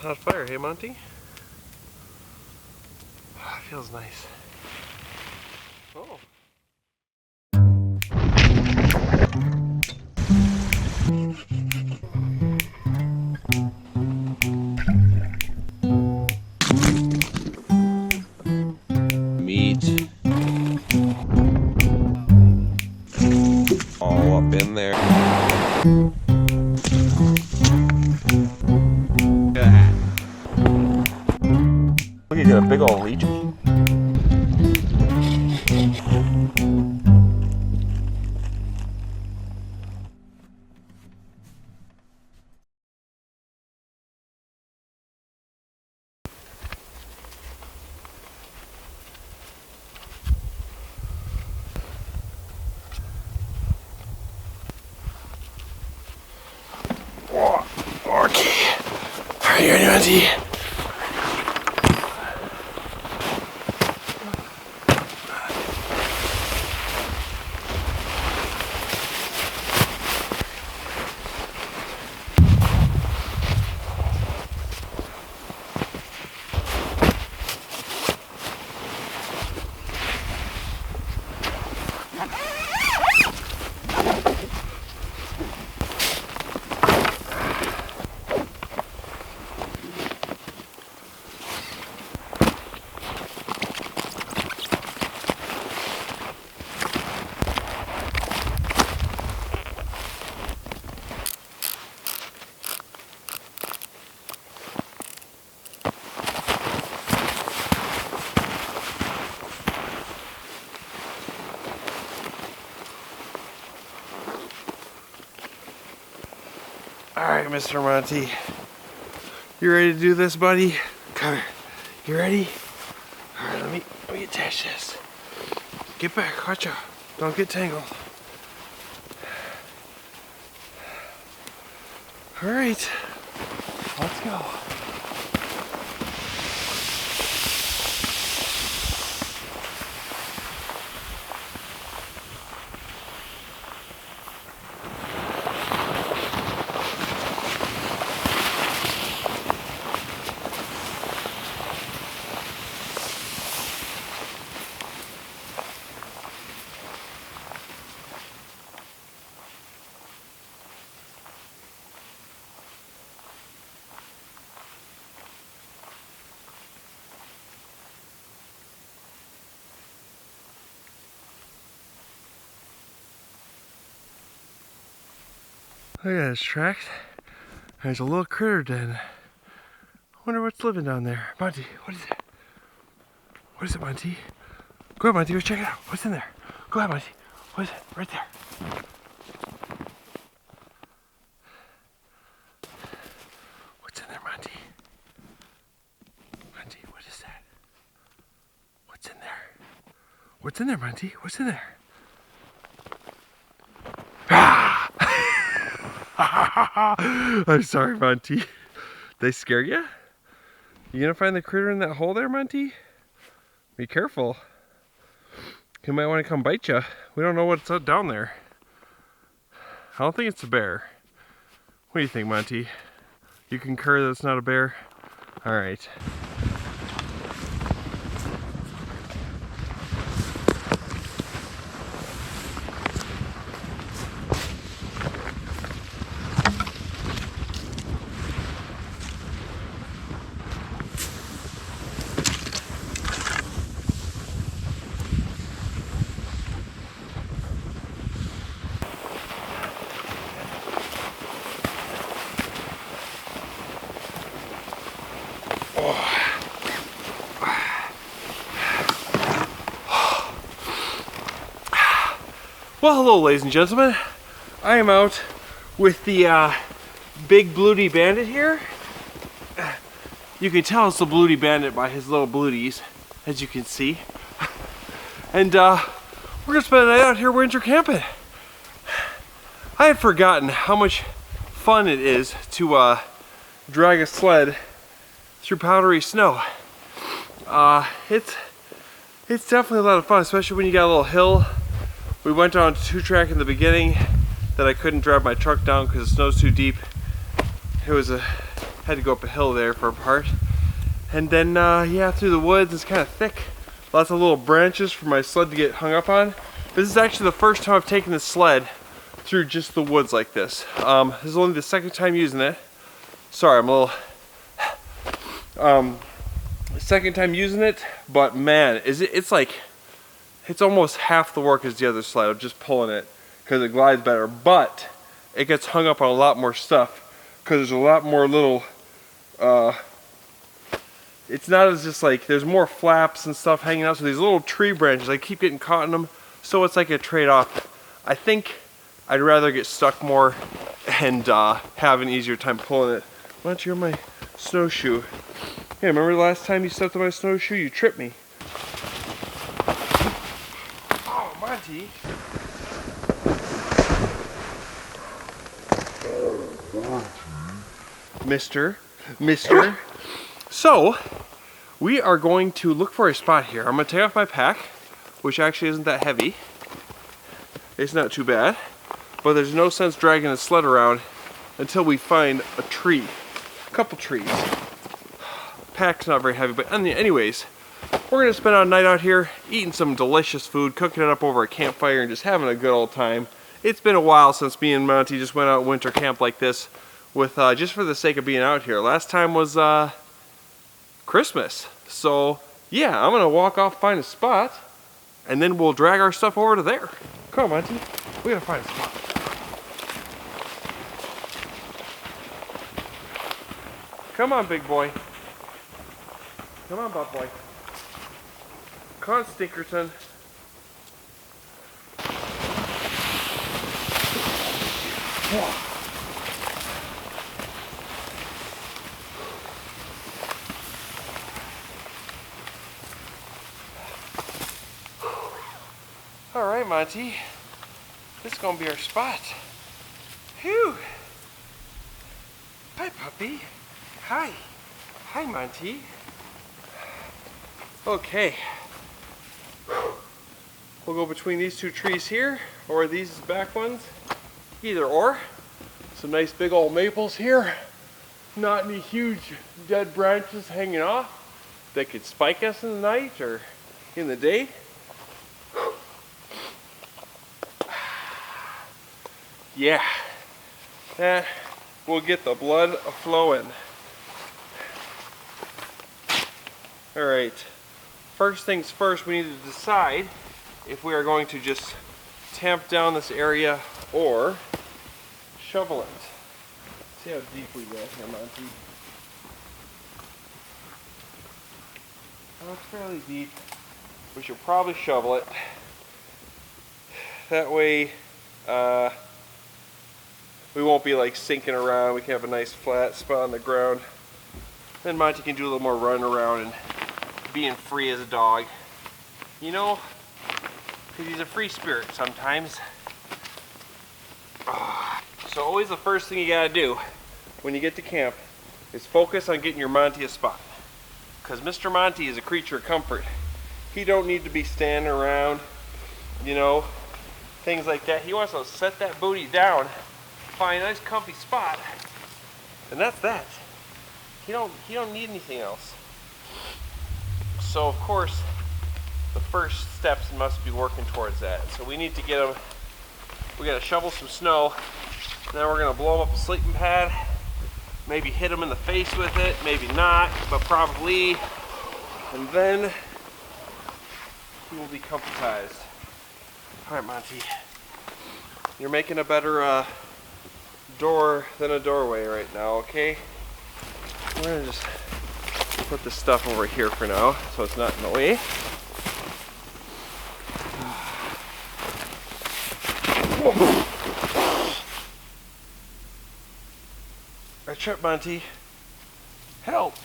Hot fire, hey Monty? Feels nice. Oh. Meat. All up in there. Look, you got a big old leech. Okay. Are you ready, Monty? Alright, Mr. Monty. You ready to do this, buddy? Come here. You ready? Alright, let me attach this. Get back, watch out. Don't get tangled. Alright. Let's go. Look at this tract. There's a little critter den. I wonder what's living down there. Monty, what is it? What is it, Monty? Go ahead, Monty, go check it out. What's in there? Go ahead, Monty. What is it? Right there. What's in there, Monty? Monty, what is that? What's in there? What's in there, Monty? What's in there? I'm sorry, Monty. They scare you? You gonna find the critter in that hole there, Monty? Be careful. He might want to come bite you. We don't know what's down there. I don't think it's a bear. What do you think, Monty? You concur that it's not a bear? Alright. Well, hello, ladies and gentlemen. I am out with the big Bluty Bandit here. You can tell it's the Bluty Bandit by his little bluties, as you can see. And we're gonna spend the night out here winter camping. I had forgotten how much fun it is to drag a sled through powdery snow. It's definitely a lot of fun, especially when you got a little hill. We went on 2-track in the beginning that I couldn't drive my truck down because the snow's too deep. It was had Had to go up a hill there for a part. And then, yeah, through the woods. It's kind of thick. Lots of little branches for my sled to get hung up on. This is actually the first time I've taken the sled through just the woods like this. This is only the second time using it. Sorry, I'm a little... second time using it, but man, it's like, it's almost half the work as the other sled of just pulling it, because it glides better, but it gets hung up on a lot more stuff, because there's a lot more little, it's not as just like, there's more flaps and stuff hanging out, so these little tree branches, I keep getting caught in them, so it's like a trade-off. I think I'd rather get stuck more and have an easier time pulling it. Why don't you wear my snowshoe? Hey, remember the last time you stepped on my snowshoe? You tripped me. Oh, Monty. Mister. So, we are going to look for a spot here. I'm going to take off my pack, which actually isn't that heavy. It's not too bad. But there's no sense dragging the sled around until we find a tree. A couple trees. Pack's not very heavy, but anyways, we're gonna spend a night out here eating some delicious food, cooking it up over a campfire, and just having a good old time. It's been a while since me and Monty just went out winter camp like this, with just for the sake of being out here. Last time was Christmas, so yeah, I'm gonna walk off, find a spot, and then we'll drag our stuff over to there. Come on, Monty, we gotta find a spot. Come on, big boy. Come on, butt boy. Come on, Stinkerton. All right, Monty. This is gonna be our spot. Phew. Hi, puppy. Hi. Hi, Monty. Okay, we'll go between these two trees here, or these back ones, either or. Some nice big old maples here, not any huge dead branches hanging off that could spike us in the night or in the day. Yeah, that will get the blood flowing. All right. First things first, we need to decide if we are going to just tamp down this area or shovel it. See how deep we get here, Monty. Oh, it's fairly deep. We should probably shovel it. That way, we won't be like sinking around. We can have a nice flat spot on the ground. Then Monty can do a little more run around and being free as a dog, you know, because he's a free spirit sometimes. So always the first thing you gotta do when you get to camp is focus on getting your Monty a spot, because Mr. Monty is a creature of comfort. He don't need to be standing around, you know, things like that. He wants to set that booty down, find a nice comfy spot, and that's that. He don't need anything else. So of course, the first steps must be working towards that. So we need to get him, we gotta shovel some snow, then we're gonna blow him up a sleeping pad, maybe hit him in the face with it, maybe not, but probably, and then he will be comfortized. All right, Monty, you're making a better door than a doorway right now, okay? We're gonna just put this stuff over here for now, so it's not in the way. I tripped, Monty. Help!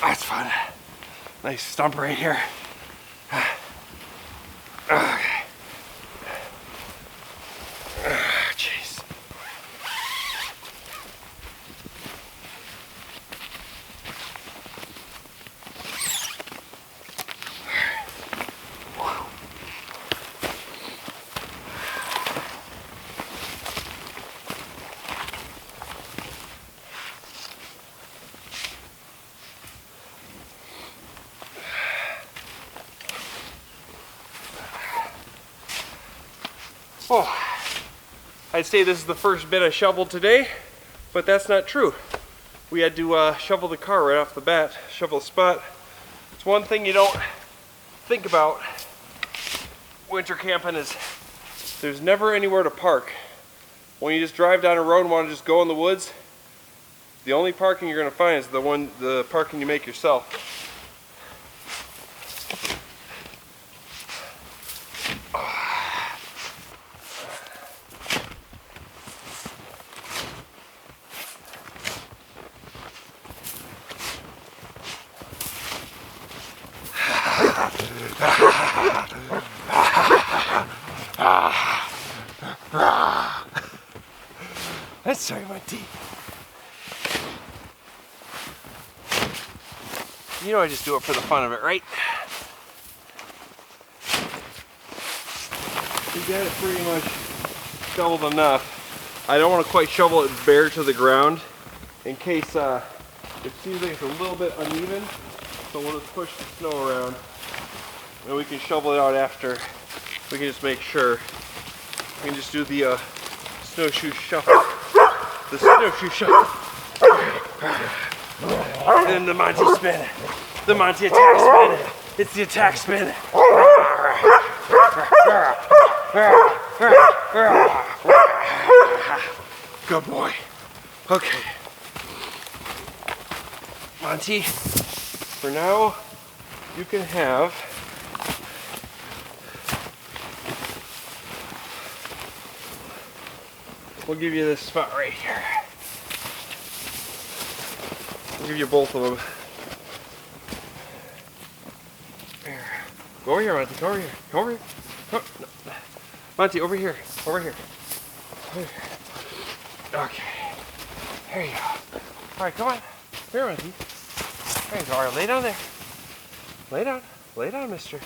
That's fun. Nice stump right here. Okay. Jeez. Oh, I'd say this is the first bit I shoveled today, but that's not true. We had to shovel the car right off the bat, shovel the spot. It's one thing you don't think about winter camping is there's never anywhere to park. When you just drive down a road and want to just go in the woods, the only parking you're going to find is the parking you make yourself. That's sorry, Monty. You know I just do it for the fun of it, right? We got it pretty much shoveled enough. I don't want to quite shovel it bare to the ground in case it seems like it's a little bit uneven. So we'll just push the snow around and we can shovel it out after. We can just make sure. We can just do the snowshoe shuffle. The snowshoe shuffle. And the Monty spin. The Monty attack spin. It's the attack spin. Good boy. Okay. Monty, for now, you can have we'll give you this spot right here. We'll give you both of them. Here. Go over here, Monty. Go over here. Go over here. Oh, no. Monty, over here. Over here. Over here. Okay. There you go. All right, come on. Here, Monty. There you go. All right, lay down there. Lay down. Lay down, mister.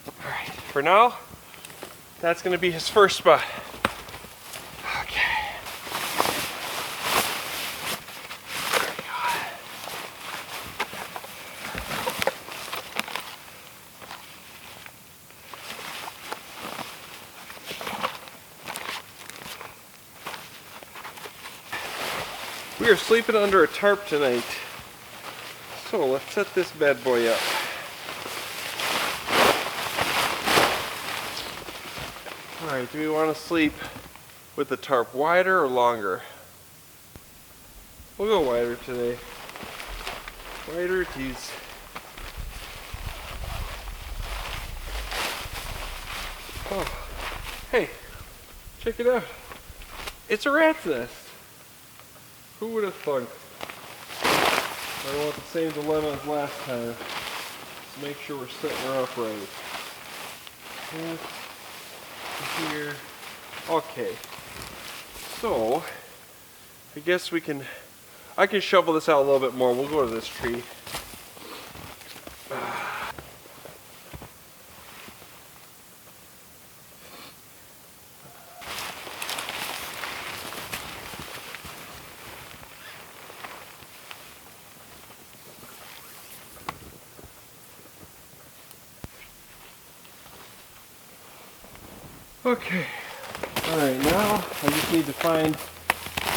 All right. For now, that's going to be his first spot. We are sleeping under a tarp tonight, so let's set this bad boy up. Alright, do we want to sleep with the tarp wider or longer? We'll go wider today. Wider tees. Oh, hey, check it out. It's a rat's nest. Who would have thunk? I don't want the same dilemma as last time. Let's make sure we're setting her up right. Here. Okay. So, I guess I can shovel this out a little bit more. We'll go to this tree. Okay, alright, now I just need to I'm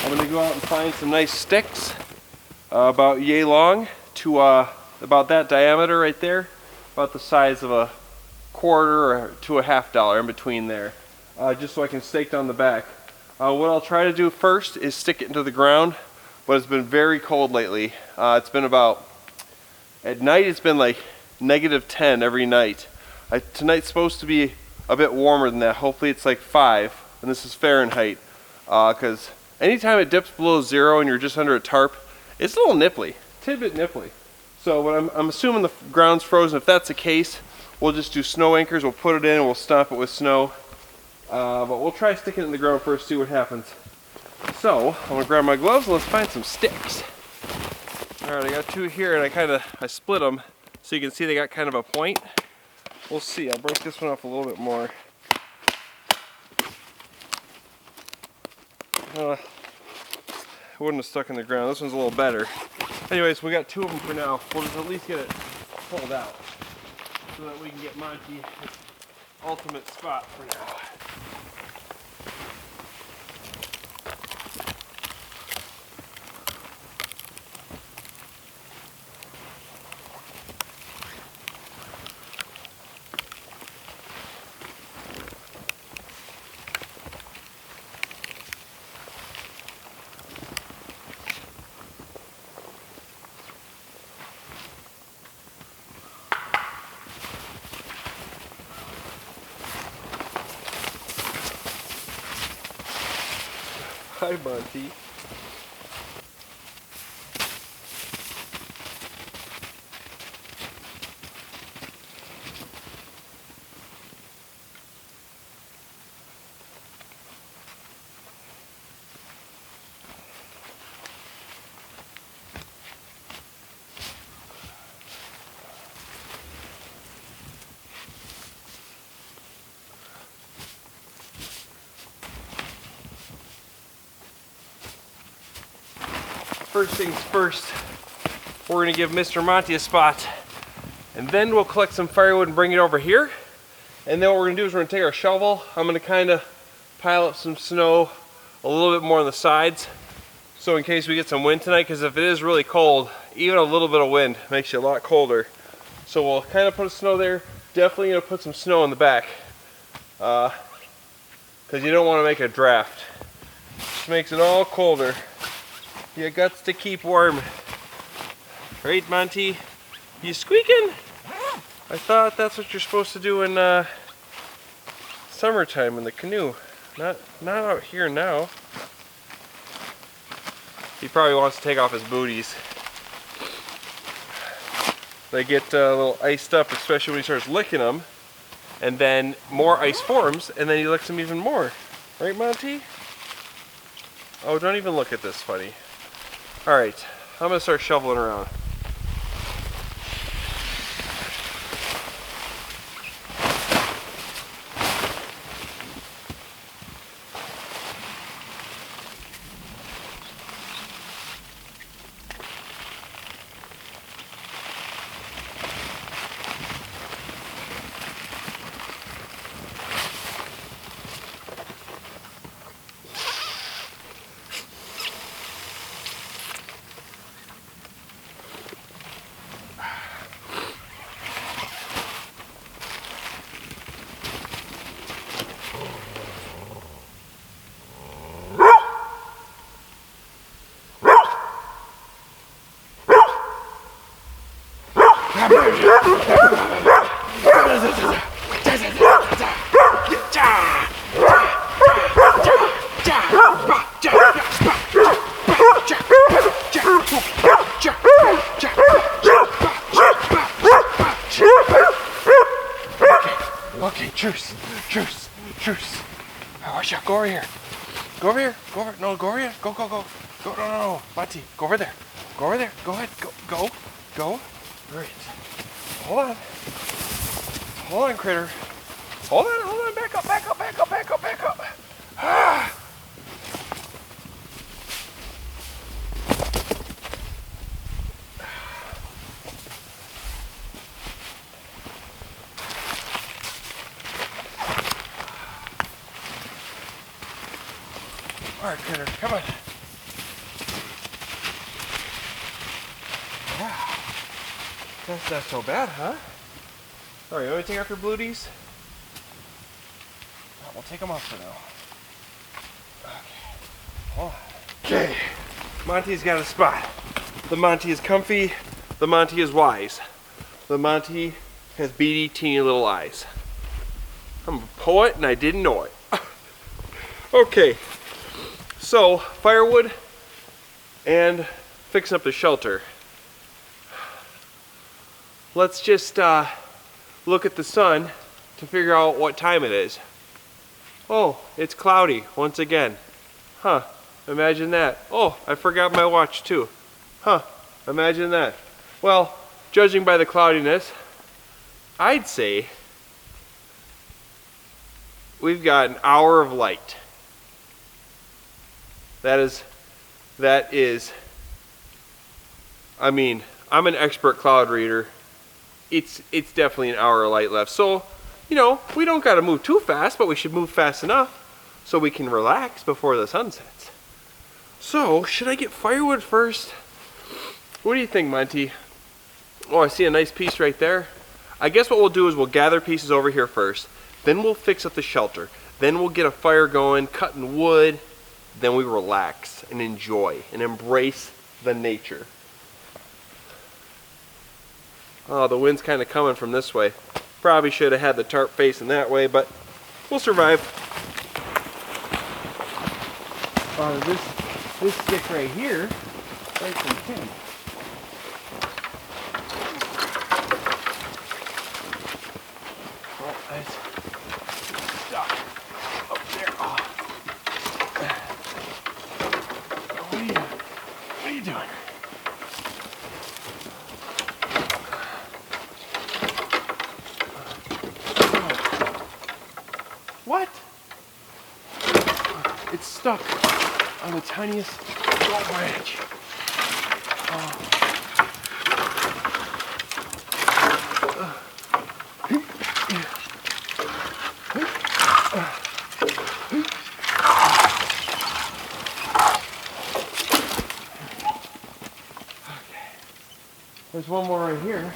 going to go out and find some nice sticks about yay long to about that diameter right there, about the size of a quarter or to a $half in between there, just so I can stake down the back. What I'll try to do first is stick it into the ground, but it's been very cold lately. It's been at night it's been like -10 every night. Tonight's supposed to be a bit warmer than that. Hopefully it's like 5, and this is Fahrenheit, because anytime it dips below 0 and you're just under a tarp, it's a little nipply, tidbit nipply. So what I'm assuming the ground's frozen. If that's the case, we'll just do snow anchors. We'll put it in and we'll stomp it with snow, but we'll try sticking it in the ground first, see what happens. So I'm gonna grab my gloves and let's find some sticks. All right, I got 2 here, and I split them so you can see they got kind of a point. We'll see. I'll break this one off a little bit more. It wouldn't have stuck in the ground. This one's a little better. Anyways, we got 2 of them for now. We'll just at least get it pulled out so that we can get Monty his ultimate spot for now. Hi, Monty. First things first, we're gonna give Mr. Monty a spot, and then we'll collect some firewood and bring it over here. And then what we're gonna do is we're gonna take our shovel. I'm gonna kind of pile up some snow a little bit more on the sides, so in case we get some wind tonight, because if it is really cold, even a little bit of wind makes you a lot colder. So we'll kind of put snow there. Definitely gonna put some snow in the back, because you don't want to make a draft. Just makes it all colder. You got to keep warm. Right, Monty? You squeaking? I thought that's what you're supposed to do in summertime in the canoe. Not out here now. He probably wants to take off his booties. They get a little iced up, especially when he starts licking them. And then more ice forms, and then he licks them even more. Right, Monty? Oh, don't even look at this, funny. Alright, I'm gonna start shoveling around. Okay, truce. Oh, watch out, go over here. Go over here. No, go over here. Go. No. Monty, go over there. Go ahead. Go. Great. Hold on, critter. Hold on. Back up. Ah. All right, critter, come on. Wow. That's not so bad, huh? All right, you want to take off your bluties? Oh, we'll take them off for now. Okay. Hold on. Okay. Monty's got a spot. The Monty is comfy. The Monty is wise. The Monty has beady, teeny little eyes. I'm a poet and I didn't know it. Okay. So, firewood and fixing up the shelter. Let's just look at the sun to figure out what time it is. Oh, it's cloudy once again. Huh, imagine that. Oh, I forgot my watch too. Huh, imagine that. Well, judging by the cloudiness, I'd say we've got an hour of light. That is, I mean, I'm an expert cloud reader. It's definitely an hour of light left. So, you know, we don't got to move too fast, but we should move fast enough so we can relax before the sun sets. So, should I get firewood first? What do you think, Monty? Oh, I see a nice piece right there. I guess what we'll do is we'll gather pieces over here first. Then we'll fix up the shelter. Then we'll get a fire going, cutting wood. Then we relax and enjoy and embrace the nature. Oh, the wind's kind of coming from this way. Probably should have had the tarp facing that way, but we'll survive. this stick right here, right from him. Oh, it's stuck up there. Oh. What are you doing? What? It's stuck on the tiniest little branch. Okay. There's one more right here.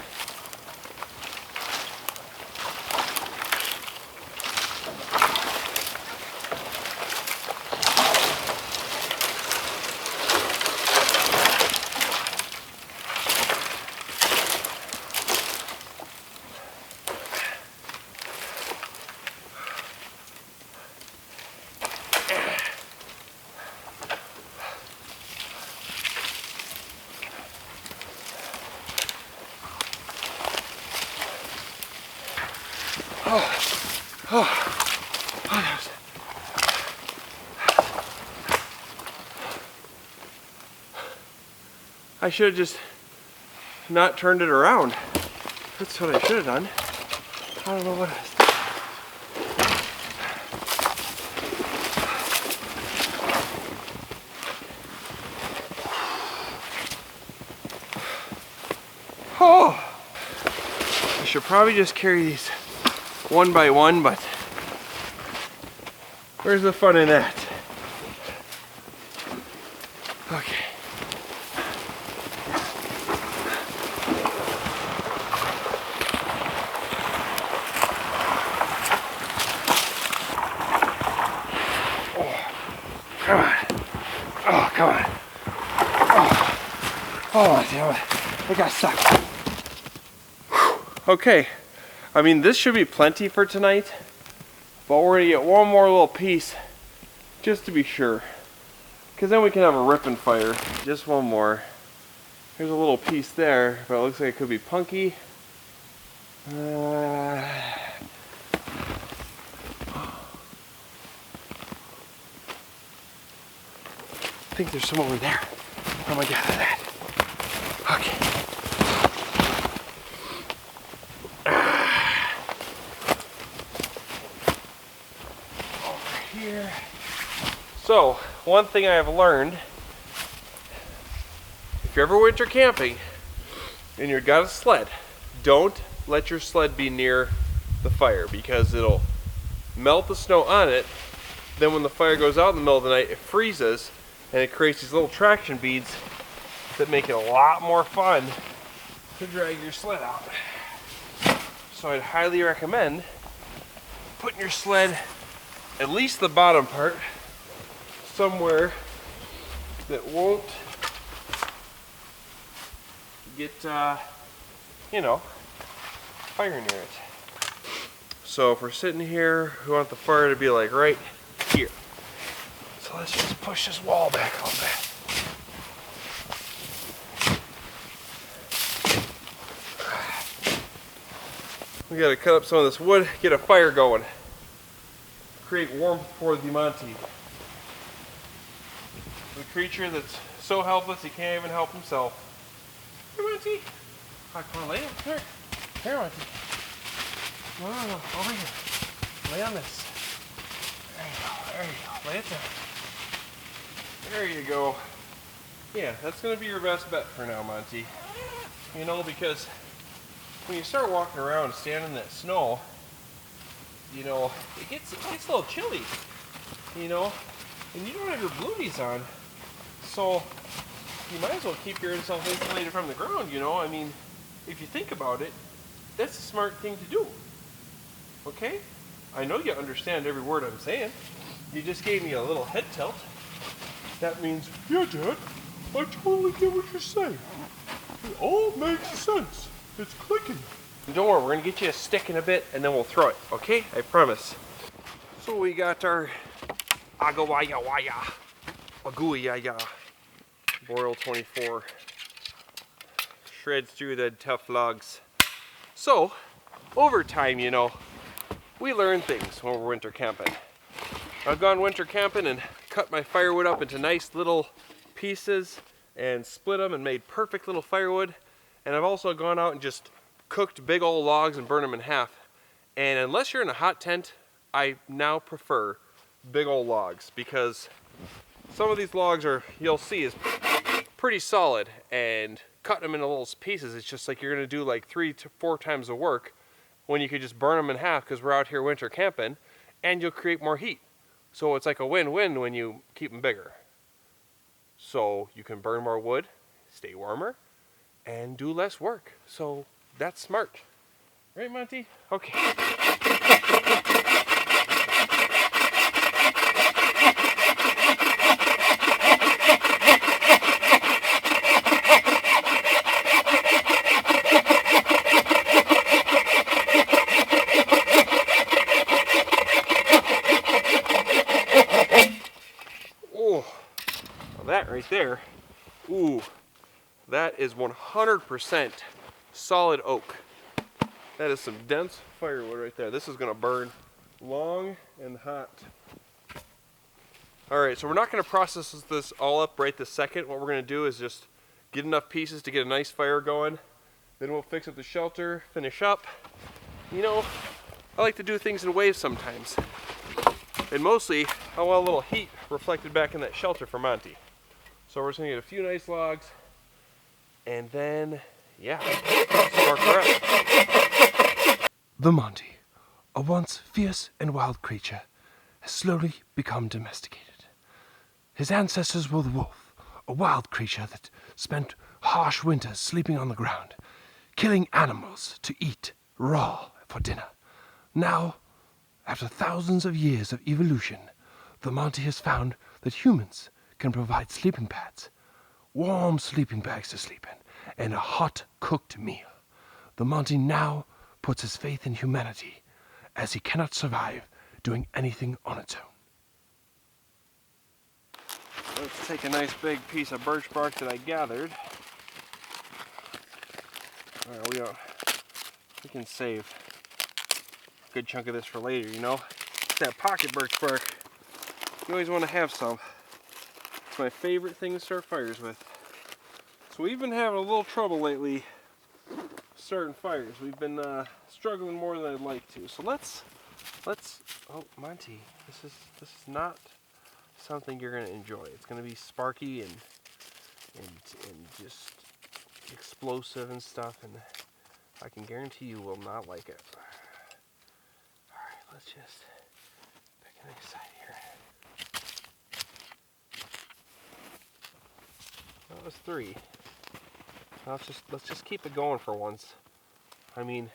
I should have just not turned it around. That's what I should have done. I don't know what I was doing. Oh! I should probably just carry these one by one, but where's the fun in that? Okay. Come on. Oh, come on. Oh, damn it. I got stuck. Whew. Okay. I mean, this should be plenty for tonight, but we're gonna get one more little piece just to be sure. Because then we can have a ripping fire. Just one more. Here's a little piece there, but it looks like it could be punky. I think there's some over there. How am I gather that? Okay. Over here. So, one thing I have learned, if you're ever winter camping and you've got a sled, don't let your sled be near the fire because it'll melt the snow on it. Then when the fire goes out in the middle of the night, it freezes and it creates these little traction beads that make it a lot more fun to drag your sled out. So I'd highly recommend putting your sled, at least the bottom part, somewhere that won't get, you know, fire near it. So if we're sitting here, we want the fire to be like right here. So let's just push this wall back a little bit. We gotta cut up some of this wood, get a fire going. Create warmth for the Monty. The creature that's so helpless he can't even help himself. Here, Monty. Come on, lay it. Here. Here, Monty. No, over here. Lay on this. There you go, there you go. Lay it down. There you go. Yeah, that's gonna be your best bet for now, Monty. You know, because when you start walking around, standing in that snow, you know, it gets a little chilly, you know, and you don't have your bluties on, so you might as well keep yourself insulated from the ground, you know. I mean, if you think about it, that's a smart thing to do, okay? I know you understand every word I'm saying. You just gave me a little head tilt. That means, yeah, Dad, I totally get what you're saying. It all makes sense. It's clicking. And don't worry, we're gonna get you a stick in a bit and then we'll throw it, okay? I promise. So we got our agawaya waya a gooey yaya. Boil 24. Shreds through the tough logs. So, over time, you know, we learn things when we're winter camping. I've gone winter camping and cut my firewood up into nice little pieces and split them and made perfect little firewood. And I've also gone out and just cooked big old logs and burned them in half. And unless you're in a hot tent, I now prefer big old logs because some of these logs are, you'll see, is pretty solid, and cutting them into little pieces, it's just like you're gonna do like 3 to 4 times the work when you could just burn them in half because we're out here winter camping, and you'll create more heat. So it's like a win-win when you keep them bigger. So you can burn more wood, stay warmer, and do less work. So that's smart. Right, Monty? Okay. That right there, ooh, that is 100% solid oak. That is some dense firewood right there. This is gonna burn long and hot. All right, so we're not gonna process this all up right this second. What we're gonna do is just get enough pieces to get a nice fire going. Then we'll fix up the shelter, finish up. You know, I like to do things in waves sometimes. And mostly, I want a little heat reflected back in that shelter for Monty. So we're just gonna get a few nice logs, and then, yeah, spark her up. The Monty, a once fierce and wild creature, has slowly become domesticated. His ancestors were the wolf, a wild creature that spent harsh winters sleeping on the ground, killing animals to eat raw for dinner. Now, after thousands of years of evolution, the Monty has found that humans can provide sleeping pads, warm sleeping bags to sleep in, and a hot cooked meal. The Monty now puts his faith in humanity, as he cannot survive doing anything on its own. Let's take a nice big piece of birch bark that I gathered. All right, we can save a good chunk of this for later, you know? It's that pocket birch bark. You always want to have some. It's my favorite thing to start fires with. So we've been having a little trouble lately starting fires. We've been struggling more than I'd like to. So let's. Oh, Monty, this is not something you're gonna enjoy. It's gonna be sparky and just explosive and stuff, and I can guarantee you will not like it. All right, let's just pick a nice side here. That was 3. Now let's just keep it going for once. I mean,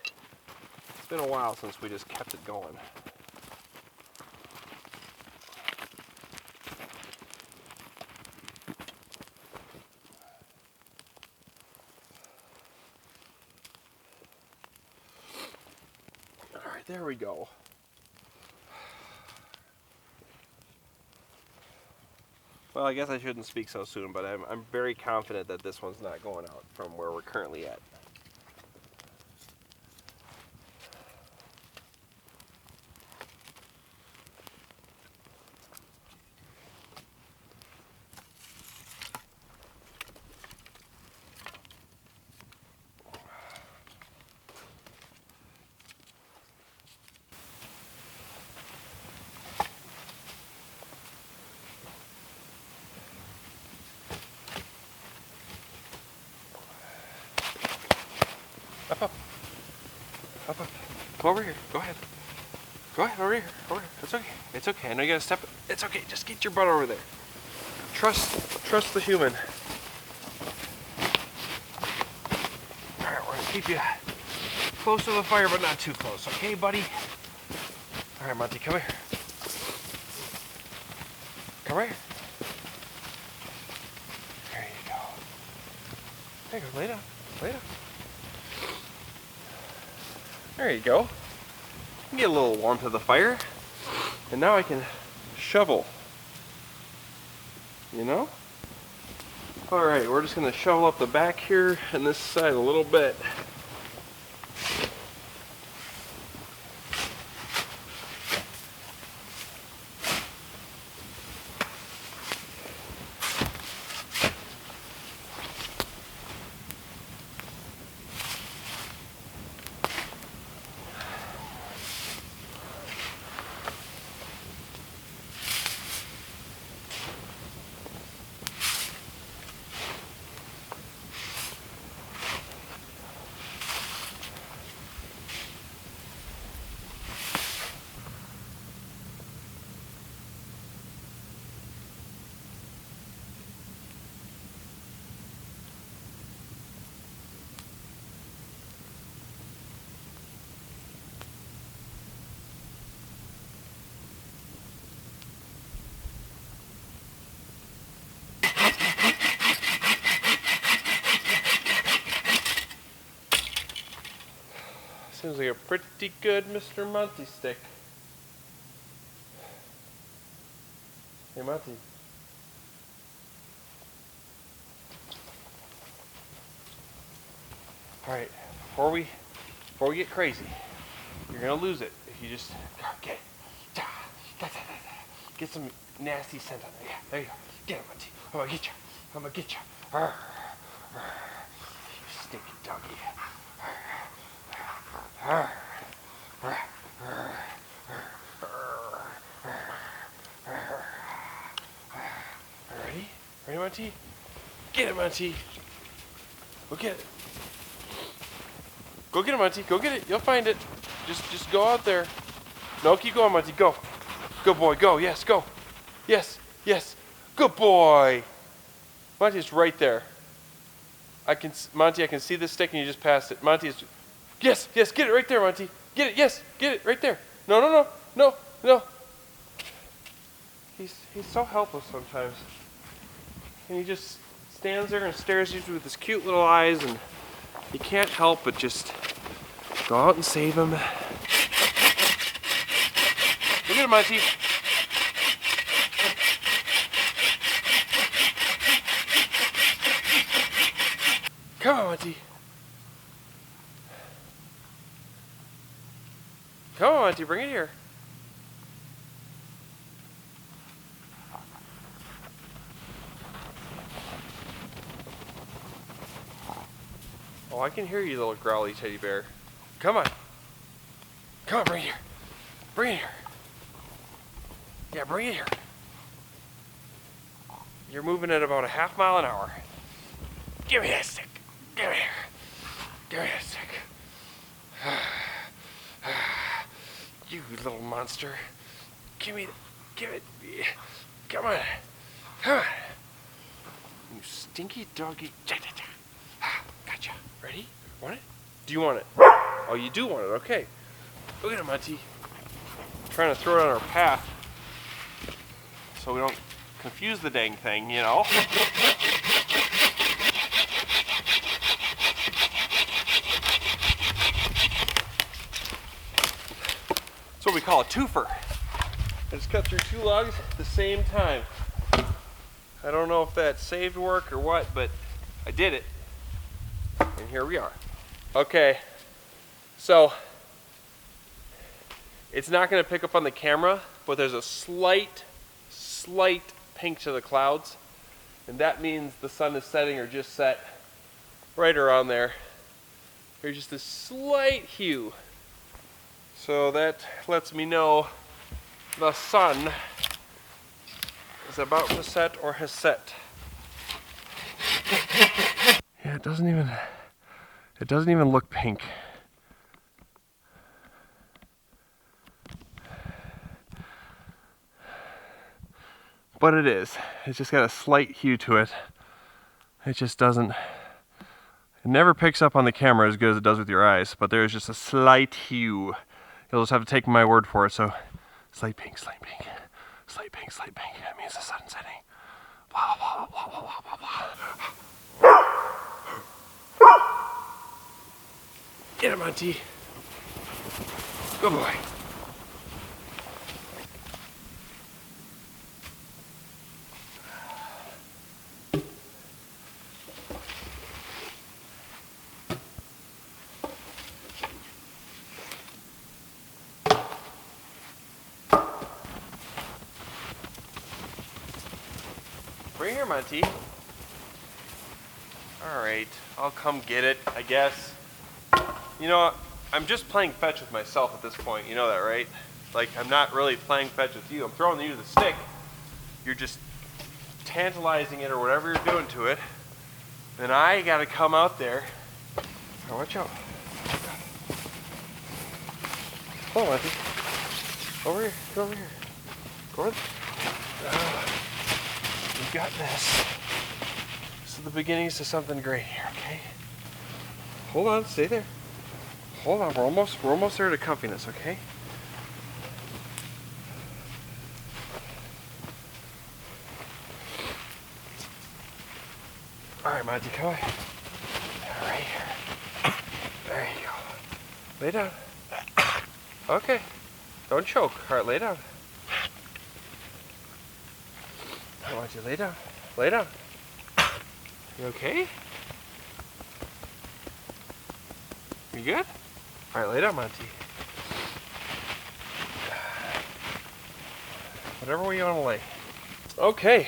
it's been a while since we just kept it going. All right, there we go. Well, I guess I shouldn't speak so soon, but I'm very confident that this one's not going out from where we're currently at. Up. Come over here. Go ahead. Go ahead, over here. Over here. It's okay. It's okay. I know you gotta step it. It's okay. Just get your butt over there. Trust the human. Alright, we're gonna keep you close to the fire, but not too close. Okay, buddy? Alright, Monty, come here. Come here. There you go. There you go. Lay down. Lay down. There you go. Get a little warmth of the fire. And now I can shovel. you know? Alright, we're just gonna shovel up the back here and this side a little bit. Seems like a pretty good Mr. Monty stick. Hey Monty. Alright, before we get crazy, you're gonna lose it if you just get some nasty scent on there. Yeah, there you go. Get it, Monty. I'm gonna get you. I'm gonna get you. You stinky doggy. Ready? Ready, Monty? Get it, Monty. Go get it. Go get it, Monty. Go get it. You'll find it. Just go out there. No, keep going, Monty. Go. Good boy. Go. Yes, go. Yes. Yes. Good boy. Monty's right there. Monty, I can see the stick and you just passed it. Monty is... Yes, yes, get it right there, Monty. Get it, yes, get it right there. No, no, no, no, no. He's so helpless sometimes. And he just stands there and stares at you with his cute little eyes, and you can't help but just go out and save him. Look at him, Monty. Come on, Monty. Come on, Monty, bring it here. Oh, I can hear you, little growly teddy bear. Come on. Come on, bring it here. Bring it here. Yeah, bring it here. You're moving at about a half mile an hour. Give me that stick. Give me here. Give me that stick. You little monster. Give it. Come on. Come on. You stinky doggy. Gotcha. Ready? Want it? Do you want it? Oh, you do want it. Okay. Look at him, Monty. Trying to throw it on our path so we don't confuse the dang thing, you know? That's what we call a twofer. I just cut through 2 logs at the same time. I don't know if that saved work or what, but I did it. And here we are. Okay, so it's not going to pick up on the camera, but there's a slight pink to the clouds, and that means the sun is setting or just set right around there. There's just a slight hue. So that lets me know the sun is about to set or has set. Yeah, it doesn't even look pink. But it is. It's just got a slight hue to it. It just doesn't, it never picks up on the camera as good as it does with your eyes, but there's just a slight hue. You'll just have to take my word for it. So, slight pink, slight pink, slight pink, slight pink. That means the sun's setting. Blah, blah, blah, blah, blah, blah, blah. Get him, Monty. Good boy. Bring here, Monty. Alright, I'll come get it, I guess. You know, I'm just playing fetch with myself at this point, you know that, right? Like, I'm not really playing fetch with you. I'm throwing you the stick. You're just tantalizing it or whatever you're doing to it. Then I gotta come out there. Oh, watch out. Come on, Monty. Over here, go over here. Go over there. You got this. This is the beginnings of something great here, okay? Hold on, stay there. Hold on, we're almost there to comfiness, okay? Alright, Monty, come on. Right here. There you go. Lay down. Okay. Don't choke. Alright, lay down. I want you to lay down. Lay down. You okay? You good? Alright, lay down, Monty. Whatever way you want to lay. Okay.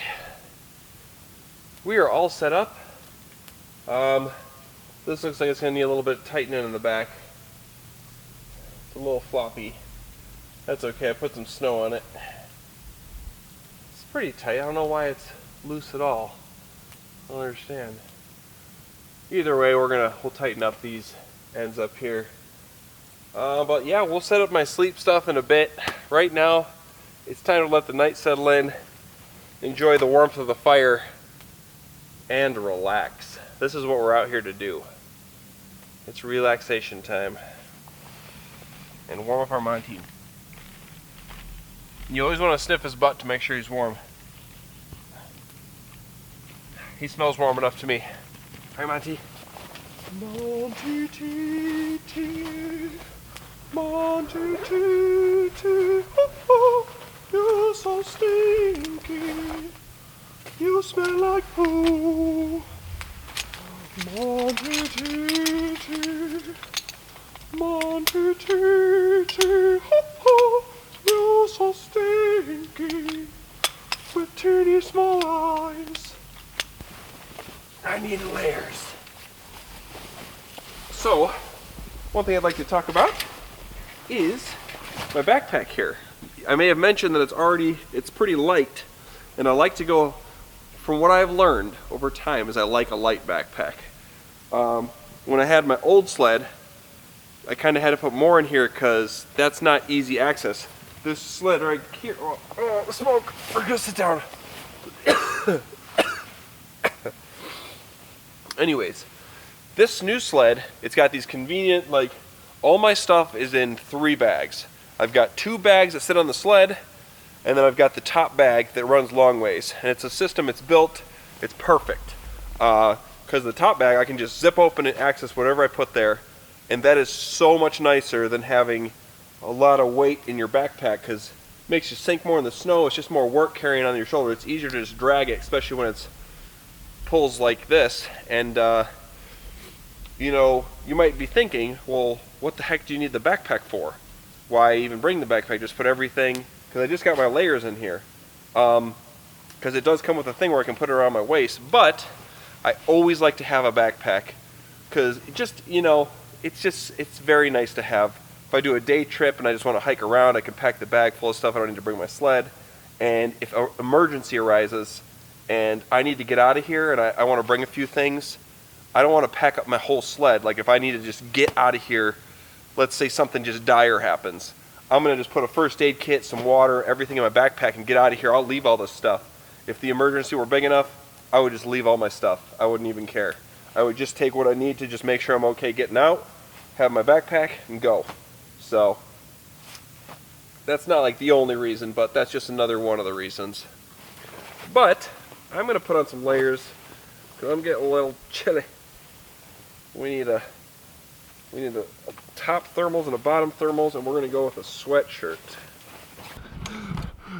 We are all set up. This looks like it's going to need a little bit of tightening in the back. It's a little floppy. That's okay, I put some snow on it. It's pretty tight. I don't know why it's loose at all. I don't understand. Either way, we'll tighten up these ends up here. But yeah, we'll set up my sleep stuff in a bit. Right now, it's time to let the night settle in, enjoy the warmth of the fire, and relax. This is what we're out here to do. It's relaxation time. And warm up our Monty. You always want to sniff his butt to make sure he's warm. He smells warm enough to me. Hi, Monty. Monty, tee, tee. Monty, tee, tee. Oh, oh, you're so stinky. You smell like poo. Monty, tee, tee. Monty, tee, tee. Oh, oh, you're so stinky. With teeny small eyes. I need layers. So, one thing I'd like to talk about is my backpack here. I may have mentioned that it's pretty light, and I like to go, from what I've learned over time, is I like a light backpack. When I had my old sled, I kind of had to put more in here because that's not easy access. This sled right here, oh, smoke, we're gonna sit down. Anyways, this new sled, it's got these convenient, like, all my stuff is in 3 bags. I've got 2 bags that sit on the sled, and then I've got the top bag that runs long ways. And it's a system, it's built, it's perfect. Because the top bag, I can just zip open and access whatever I put there, and that is so much nicer than having a lot of weight in your backpack, because it makes you sink more in the snow. It's just more work carrying on your shoulder. It's easier to just drag it, especially when it's pulls like this. And you know, you might be thinking, well, what the heck do you need the backpack for? Why even bring the backpack? Just put everything, because I just got my layers in here. Because it does come with a thing where I can put it around my waist, but I always like to have a backpack, because it just, you know, it's very nice to have. If I do a day trip and I just want to hike around, I can pack the bag full of stuff. I don't need to bring my sled. And if an emergency arises and I need to get out of here and I want to bring a few things, I don't want to pack up my whole sled. Like if I need to just get out of here, let's say something just dire happens, I'm going to just put a first aid kit, some water, everything in my backpack and get out of here. I'll leave all this stuff. If the emergency were big enough, I would just leave all my stuff. I wouldn't even care. I would just take what I need to just make sure I'm okay getting out, have my backpack, and go. So, that's not like the only reason, but that's just another one of the reasons. But, I'm going to put on some layers, because I'm getting a little chilly. We need a top thermals and a bottom thermals, and we're going to go with a sweatshirt.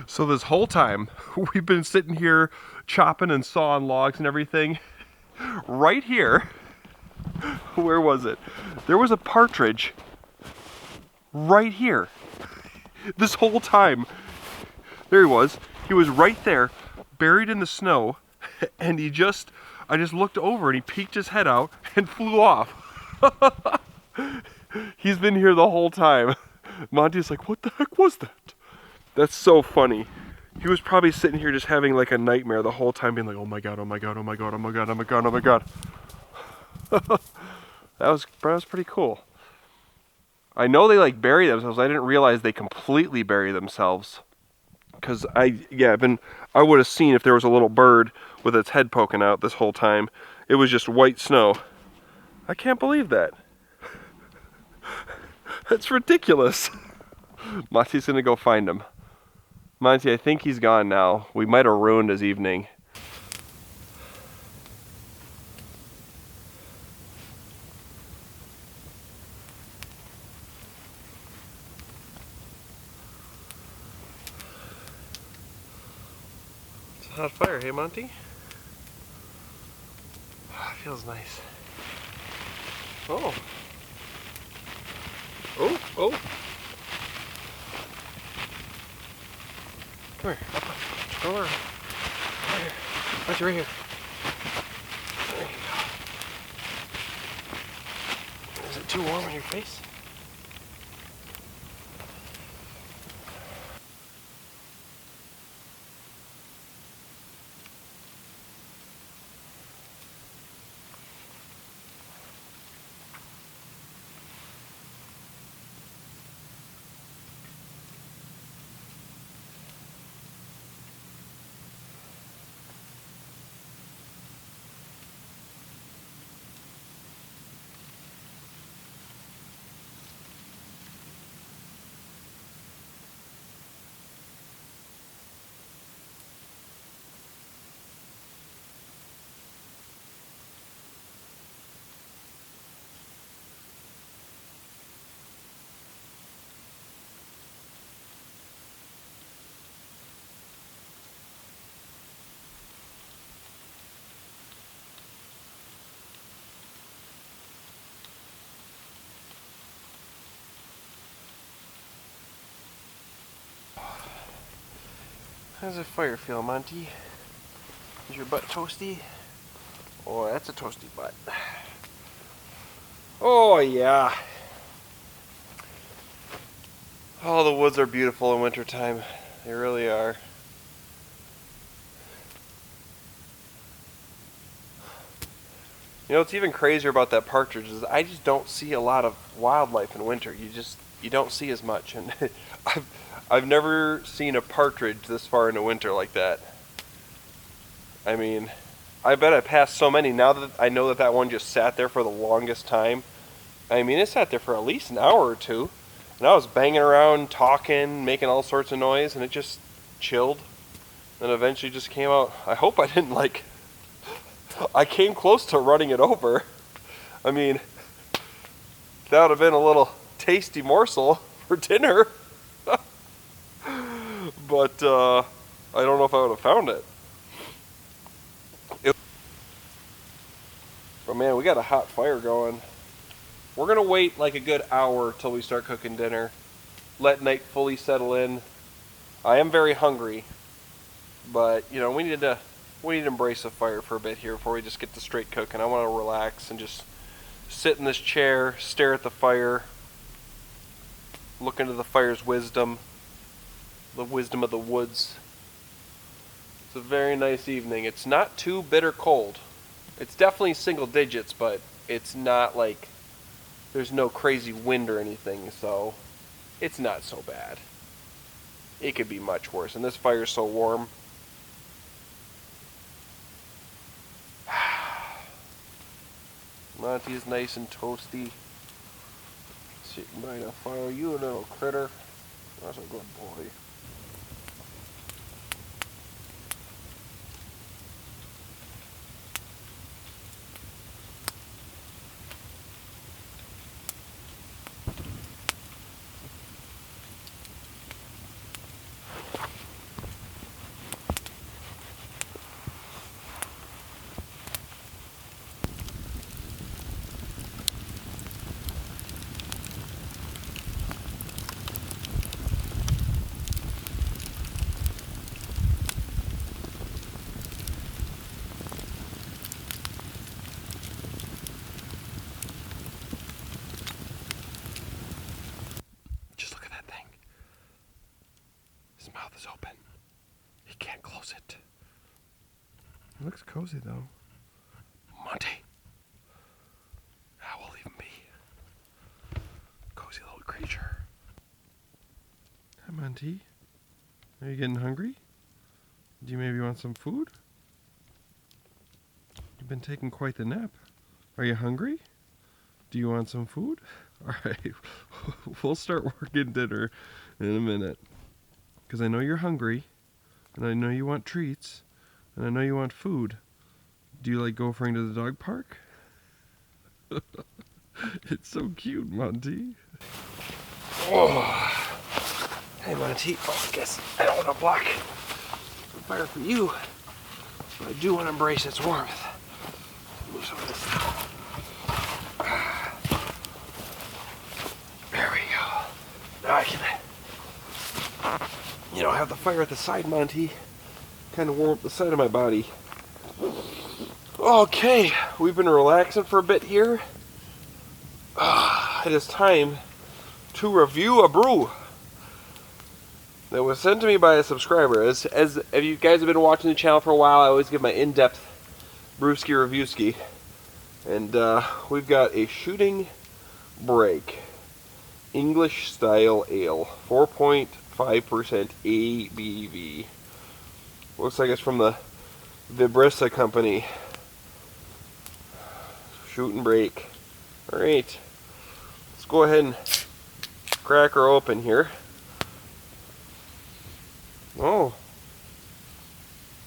So this whole time, we've been sitting here chopping and sawing logs and everything. Right here, where was it? There was a partridge right here. This whole time. There he was. He was right there, buried in the snow. and I just looked over and he peeked his head out and flew off. He's been here the whole time. Monty's like, what the heck was that? That's so funny. He was probably sitting here just having like a nightmare the whole time, being like, oh my god, oh my god, oh my god, oh my god, oh my god, oh my god. That was pretty cool. I know they like bury themselves. I didn't realize they completely bury themselves. Because I would have seen if there was a little bird with its head poking out this whole time. It was just white snow. I can't believe that. That's ridiculous. Monty's gonna go find him. Monty, I think he's gone now. We might have ruined his evening. It's a hot fire, hey Monty? It feels nice. Oh. Oh, oh. Come here. Come over. Right here. Monty, right here. There you go. Is it too warm on your face? How's the fire feel, Monty? Is your butt toasty? Oh, that's a toasty butt. Oh, yeah. Oh, the woods are beautiful in wintertime. They really are. You know what's even crazier about that partridge is I just don't see a lot of wildlife in winter. You don't see as much, and I've never seen a partridge this far into winter like that. I mean, I bet I passed so many now that I know that one just sat there for the longest time. I mean, it sat there for at least an hour or two, and I was banging around, talking, making all sorts of noise, and it just chilled, and eventually just came out. I hope I didn't I came close to running it over. I mean, that would have been a little tasty morsel for dinner. But I don't know if I would have found it. But man, we got a hot fire going. We're gonna wait like a good hour till we start cooking dinner. Let night fully settle in. I am very hungry, but you know, we need to embrace the fire for a bit here before we just get to straight cooking. I want to relax and just sit in this chair, stare at the fire, look into the fire's wisdom, the wisdom of the woods. It's a very nice evening. It's not too bitter cold. It's definitely single digits, but it's not like there's no crazy wind or anything, so it's not so bad. It could be much worse, and this fire's so warm. Monty's nice and toasty. Sitting by the fire. You little critter. That's a good boy. looks cozy though. Monty. We'll leave him be. Cozy little creature. Hi, Monty. Are you getting hungry? Do you maybe want some food? You've been taking quite the nap. Are you hungry? Do you want some food? All right, we'll start working dinner in a minute. Because I know you're hungry, and I know you want treats, and I know you want food. Do you like gophering to the dog park? It's so cute, Monty. Oh. Hey, Monty. Oh, I guess I don't want to block the fire for you, but I do want to embrace its warmth. Move some of this now. There we go. Now I can, have the fire at the side, Monty. Kind of warm up the side of my body. Okay, we've been relaxing for a bit here. It is time to review a brew that was sent to me by a subscriber. As if you guys have been watching the channel for a while, I always give my in-depth brewski reviewski. And we've got a Shooting Break English Style Ale, 4.5% ABV. Looks like it's from the Vibrissa company. Shoot and Break. Alright, let's go ahead and crack her open here. Oh,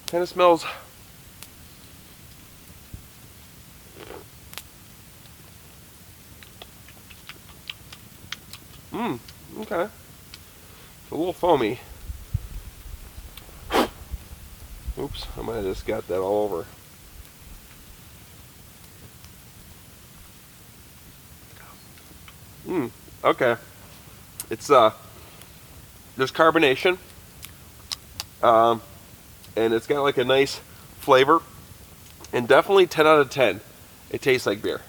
kind of smells okay. It's a little foamy. Oops, I might have just got that all over. Okay. It's there's carbonation. And it's got like a nice flavor. And definitely 10 out of 10. It tastes like beer.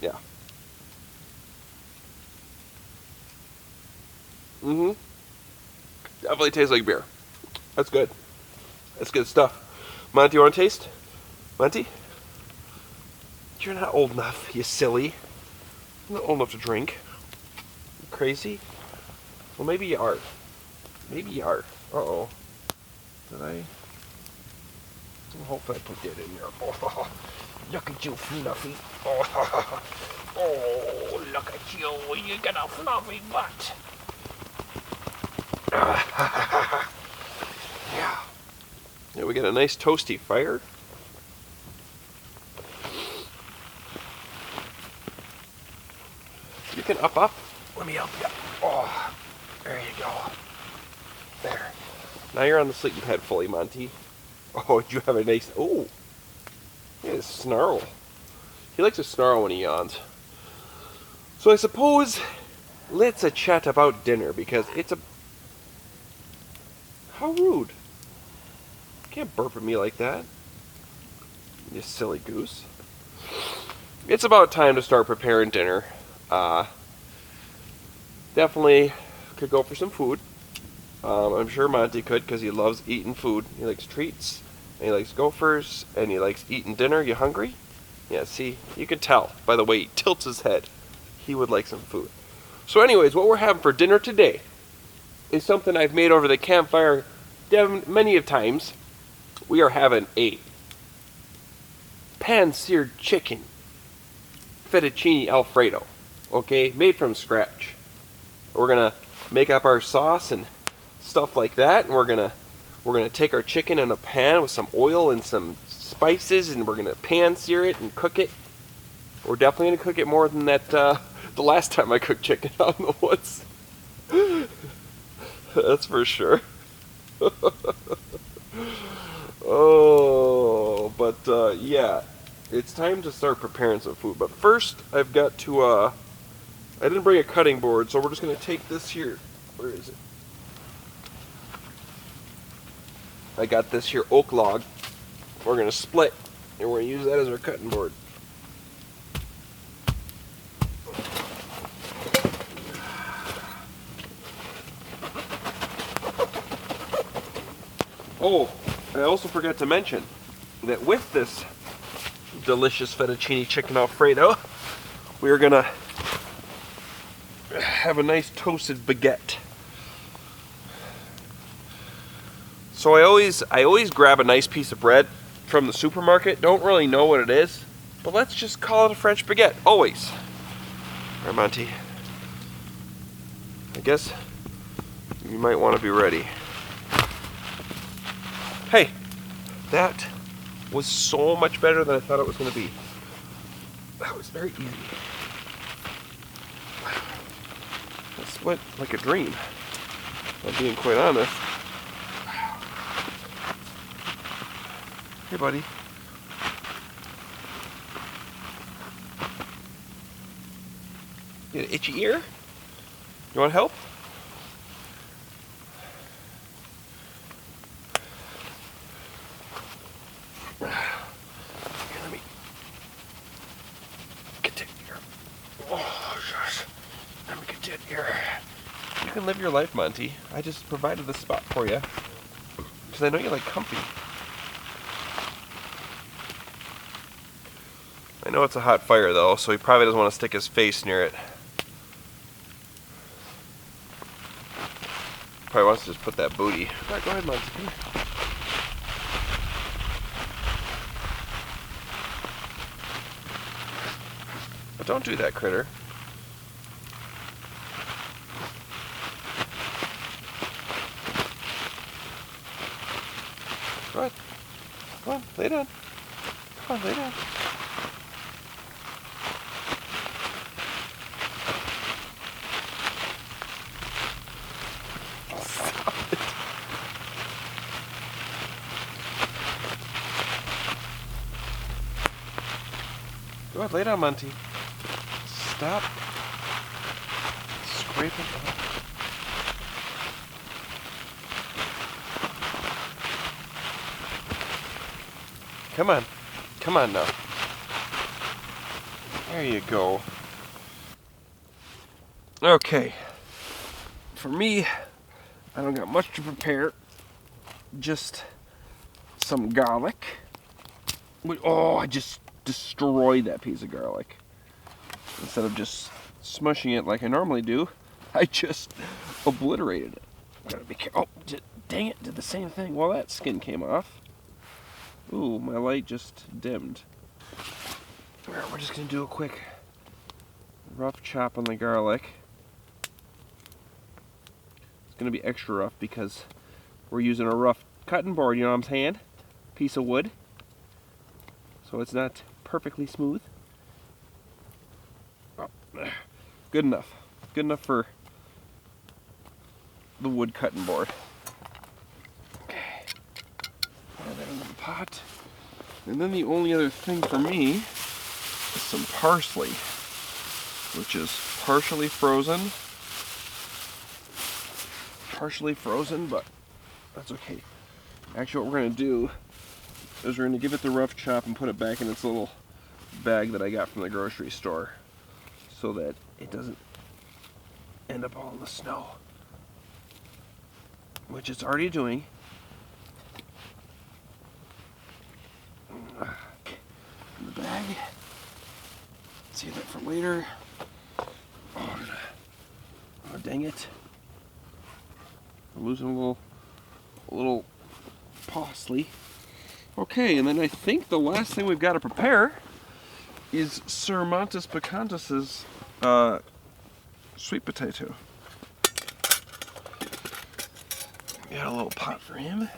Yeah. Definitely tastes like beer. That's good. That's good stuff. Monty, you want to taste? Monty? You're not old enough, you silly. You're not old enough to drink. You crazy? Well, maybe you are. Maybe you are. Uh-oh. Did I hope I put that in there. Oh, look at you, Fluffy. Oh, look at you. You got a fluffy butt. Yeah. Yeah, we got a nice toasty fire. You can up. Let me help you. Oh, there you go. There. Now you're on the sleeping pad fully, Monty. Oh, you have a nice... Oh, he has a snarl. He likes to snarl when he yawns. So I suppose let's chat about dinner, because it's a... How rude. You can't burp at me like that. You silly goose. It's about time to start preparing dinner. Definitely could go for some food. I'm sure Monty could, because he loves eating food. He likes treats, and he likes gophers, and he likes eating dinner. You hungry? Yeah, see, you can tell by the way he tilts his head. He would like some food. So anyways, what we're having for dinner today is something I've made over the campfire many of times. We are having a pan-seared chicken fettuccine alfredo, okay, made from scratch. We're gonna make up our sauce and stuff like that, and we're gonna take our chicken in a pan with some oil and some spices, and we're gonna pan sear it and cook it. We're definitely gonna cook it more than that the last time I cooked chicken out in the woods. That's for sure. Oh, but yeah, it's time to start preparing some food. But first, I've got to I didn't bring a cutting board, so we're just gonna take this here. Where is it? I got this here oak log. We're gonna split, and we're gonna use that as our cutting board. Oh, I also forgot to mention, that with this delicious fettuccine chicken Alfredo, we are gonna have a nice toasted baguette. So I always grab a nice piece of bread from the supermarket. Don't really know what it is, but let's just call it a French baguette, always. All right, Monty. I guess you might want to be ready. Hey, that was so much better than I thought it was going to be. That was very easy. That went like a dream, if I'm being quite honest. Hey, buddy. You got an itchy ear? You want help? Here, let me get that ear. Oh, gosh. Let me get that ear. You can live your life, Monty. I just provided the spot for you. Because I know you like comfy. I know it's a hot fire though, so he probably doesn't want to stick his face near it. Probably wants to just put that booty. All right, go ahead, Monty. But don't do that, critter. Go ahead. Come on, lay down. Come on, lay down. Go ahead, lay down, Monty. Stop scraping up. Come on. Come on now. There you go. Okay. For me, I don't got much to prepare. Just some garlic. Oh, I just destroyed that piece of garlic. Instead of just smushing it like I normally do, I just obliterated it. Gotta be careful. Oh, dang it, did the same thing. Well, that skin came off. Ooh, my light just dimmed. Alright, we're just gonna do a quick rough chop on the garlic. It's gonna be extra rough because we're using a rough cutting board, you know what I'm saying? Piece of wood. So it's not perfectly smooth. Oh, good enough. Good enough for the wood cutting board. Okay. Add that into the pot. And then the only other thing for me is some parsley, which is partially frozen. Partially frozen, but that's okay. Actually, what we're going to do is we're going to give it the rough chop and put it back in its little bag that I got from the grocery store so that it doesn't end up all in the snow, which it's already doing. In the bag. Save that for later. Oh, dang it. I'm losing a little parsley. Okay, and then I think the last thing we've got to prepare is Sir Montes Picantus's sweet potato. Got a little pot for him.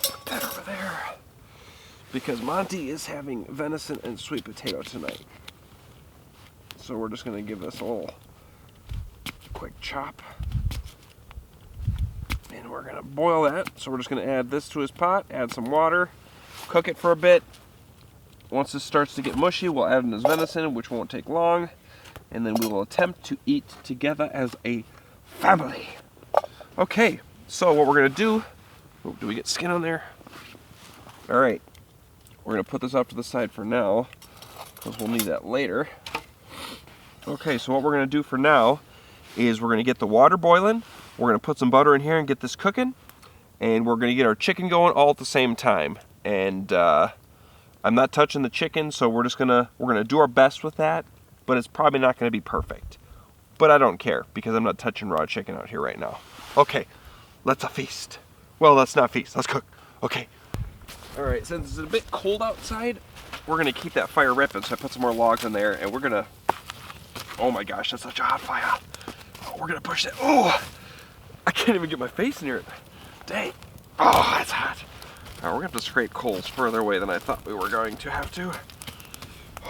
Put that over there. Because Monty is having venison and sweet potato tonight. So we're just going to give this a little quick chop. And we're going to boil that. So we're just going to add this to his pot, add some water, cook it for a bit. Once this starts to get mushy, we'll add in his venison, which won't take long. And then we will attempt to eat together as a family. Okay, so what we're going to do, oh, do we get skin on there? All right, we're going to put this off to the side for now, because we'll need that later. Okay, so what we're going to do for now is we're going to get the water boiling. We're going to put some butter in here and get this cooking. And we're going to get our chicken going all at the same time. and I'm not touching the chicken, so we're gonna do our best with that, but it's probably not gonna be perfect. But I don't care because I'm not touching raw chicken out here right now. Okay, let's feast. Well, let's not feast, let's cook. Okay. All right, since it's a bit cold outside, we're gonna keep that fire ripping, so I put some more logs in there, and we're gonna, oh my gosh, that's such a hot fire. Oh, we're gonna push that, oh, I can't even get my face near it. Dang, oh, that's hot. All right, we're gonna have to scrape coals further away than I thought we were going to have to.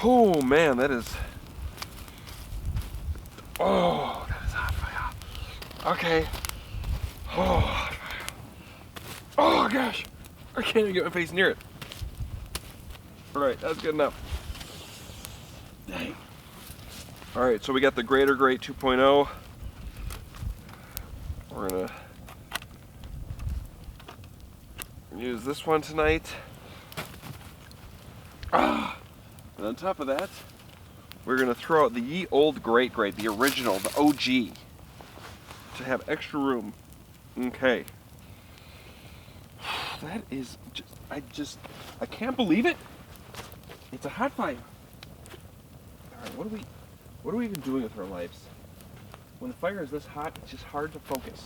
Oh man, that is, oh, that is hot fire. Okay, oh, oh gosh, I can't even get my face near it. All right, that's good enough. Dang. All right, so we got the Greater Great 2.0. We're gonna use this one tonight. And on top of that, we're gonna throw out the ye old Great Great, the original, the OG, to have extra room. Okay. That is just, I can't believe it. It's a hot fire. All right, what are we even doing with our lives? When the fire is this hot, it's just hard to focus.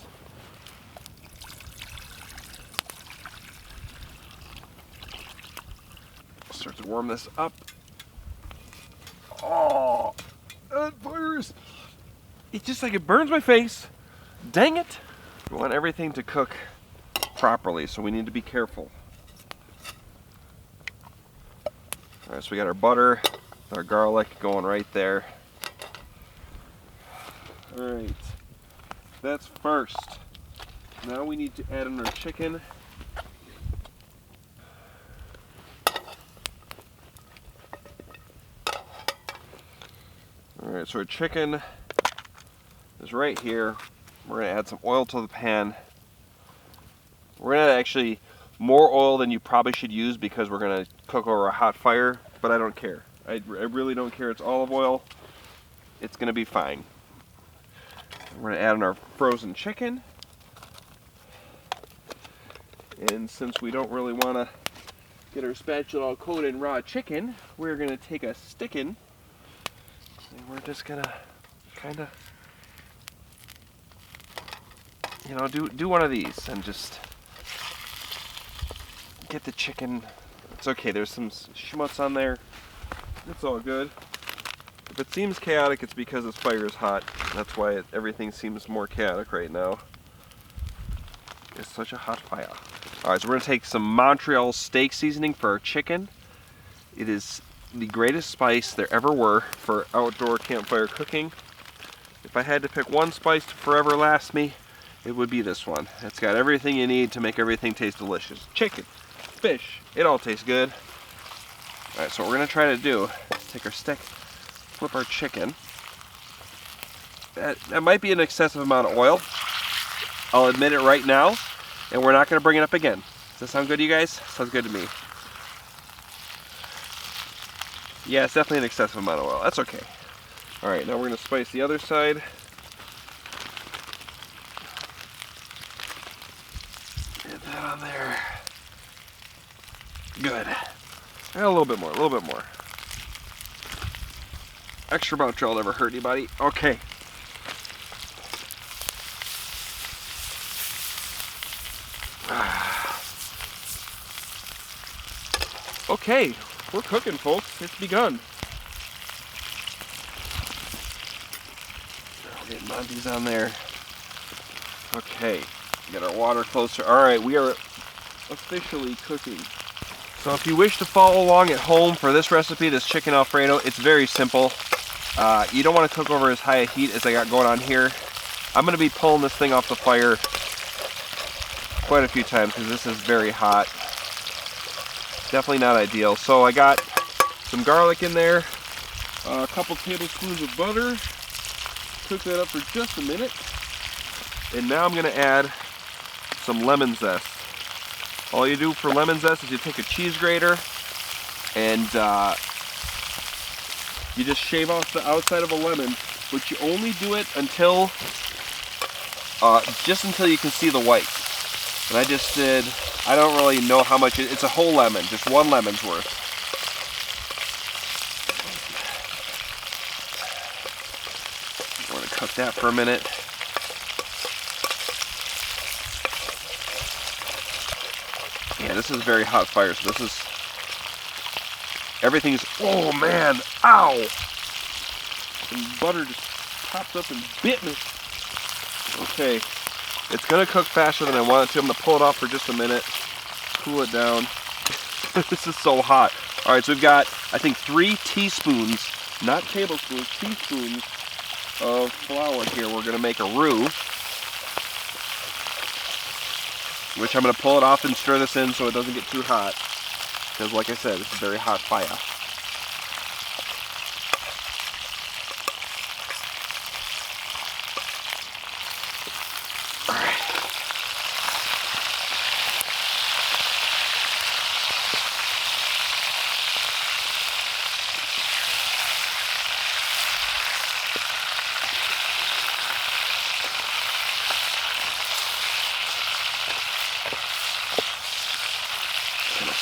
Start to warm this up. Oh, that fires. It's just like it burns my face. Dang it. We want everything to cook properly, so we need to be careful. All right, so we got our butter, our garlic going right there. All right, that's first. Now we need to add in our chicken. All right, so our chicken is right here. We're gonna add some oil to the pan. We're gonna actually more oil than you probably should use because we're gonna cook over a hot fire, but I don't care. I really don't care. It's olive oil. It's gonna be fine. We're gonna add in our frozen chicken. And since we don't really wanna get our spatula all coated in raw chicken, we're gonna take a stickin' and we're just gonna kinda, you know, do one of these and just get the chicken. It's okay, there's some schmutz on there. It's all good. If it seems chaotic, it's because this fire is hot. That's why everything seems more chaotic right now. It's such a hot fire. All right, so we're gonna take some Montreal steak seasoning for our chicken. It is the greatest spice there ever were for outdoor campfire cooking. If I had to pick one spice to forever last me, it would be this one. It's got everything you need to make everything taste delicious. Chicken, fish, it all tastes good. All right, so what we're gonna try to do is take our stick, flip our chicken. That might be an excessive amount of oil. I'll admit it right now, and we're not gonna bring it up again. Does that sound good to you guys? Sounds good to me. Yeah, it's definitely an excessive amount of oil. That's okay. All right, now we're gonna spice the other side. Get that on there. Good. And a little bit more, a little bit more. Extra Montreal never hurt anybody. Okay. Okay, we're cooking, folks. It's begun. We're getting Monty's on there. Okay, get our water closer. All right, we are officially cooking. So if you wish to follow along at home for this recipe, this chicken Alfredo, it's very simple. You don't want to cook over as high a heat as I got going on here. I'm going to be pulling this thing off the fire quite a few times because this is very hot. Definitely not ideal. So I got some garlic in there, a couple tablespoons of butter. Cook that up for just a minute. And now I'm going to add some lemon zest. All you do for lemon zest is you take a cheese grater and you just shave off the outside of a lemon, but you only do it until just until you can see the white. And I just did, I don't really know how much, it's a whole lemon, just 1 lemon's worth. We're gonna cook that for a minute. Yeah, this is very hot fire, so this is, everything's, oh man, ow! And butter just popped up and bit me. Okay, it's gonna cook faster than I want it to. I'm gonna pull it off for just a minute, cool it down. This is so hot. All right, so we've got, I think 3 teaspoons, not tablespoons, teaspoons of flour here. We're gonna make a roux, which I'm gonna pull it off and stir this in so it doesn't get too hot. Because like I said, it's a very hot fire.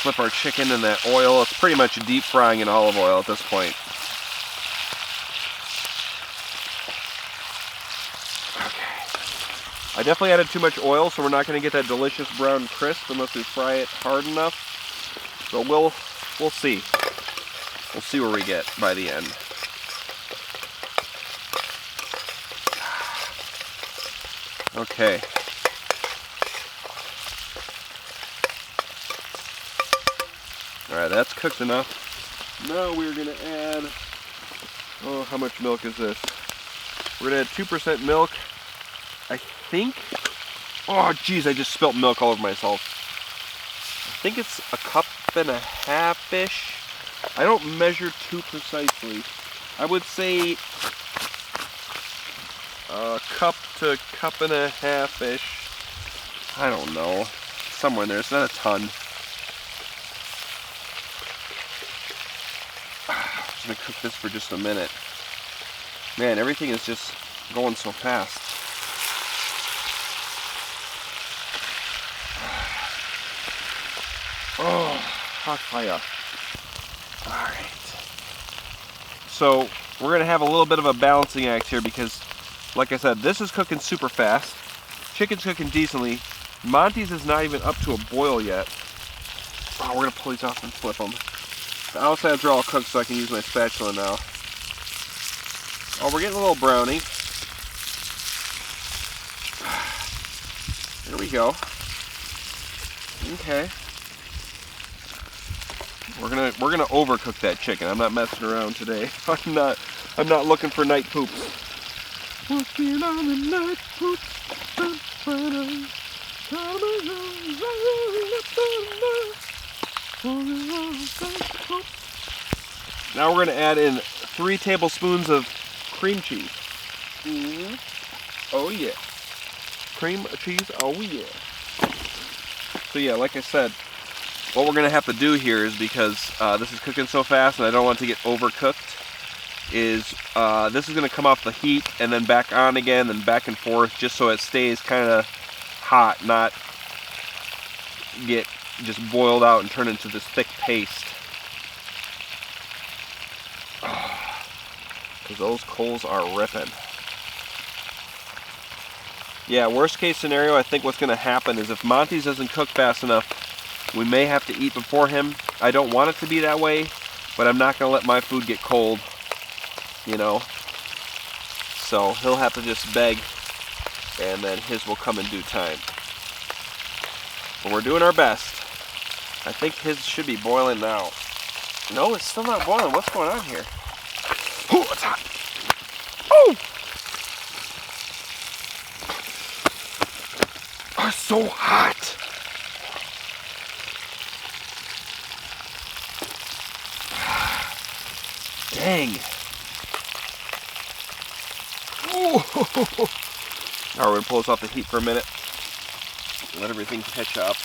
Flip our chicken in that oil. It's pretty much deep frying in olive oil at this point. Okay. I definitely added too much oil, so we're not going to get that delicious brown crisp unless we fry it hard enough. So we'll see. We'll see where we get by the end. Okay. Alright, that's cooked enough. Now we're going to add, oh, how much milk is this? We're going to add 2% milk, I think. Oh, geez, I just spilt milk all over myself. I think it's 1.5 cups-ish. I don't measure too precisely. I would say a cup to 1.5 cups-ish. I don't know. Somewhere in there. It's not a ton. I'm going to cook this for just a minute. Man, everything is just going so fast. Oh, hot fire. Alright. So, we're going to have a little bit of a balancing act here because, like I said, this is cooking super fast. Chicken's cooking decently. Monty's is not even up to a boil yet. Oh, we're going to pull these off and flip them. The outsides are all cooked, so I can use my spatula now. Oh, we're getting a little brownie. There we go. Okay. We're gonna overcook that chicken. I'm not messing around today. I'm not looking for night poops. Working on the night poops. Now we're going to add in 3 tablespoons of cream cheese. Oh yeah. Cream cheese, oh yeah. So yeah, like I said, what we're going to have to do here is, because this is cooking so fast and I don't want it to get overcooked, is this is going to come off the heat and then back on again and back and forth, just so it stays kind of hot, not get just boiled out and turn into this thick paste. Because those coals are ripping. Yeah, worst case scenario, I think what's going to happen is if Monty's doesn't cook fast enough, we may have to eat before him. I don't want it to be that way, but I'm not going to let my food get cold, you know. So he'll have to just beg, and then his will come in due time. But we're doing our best. I think his should be boiling now. No, it's still not boiling. What's going on here? Oh, it's hot. Oh! Oh, it's so hot. Dang. Oh. Now we're going to pull this off the heat for a minute. Let everything catch up.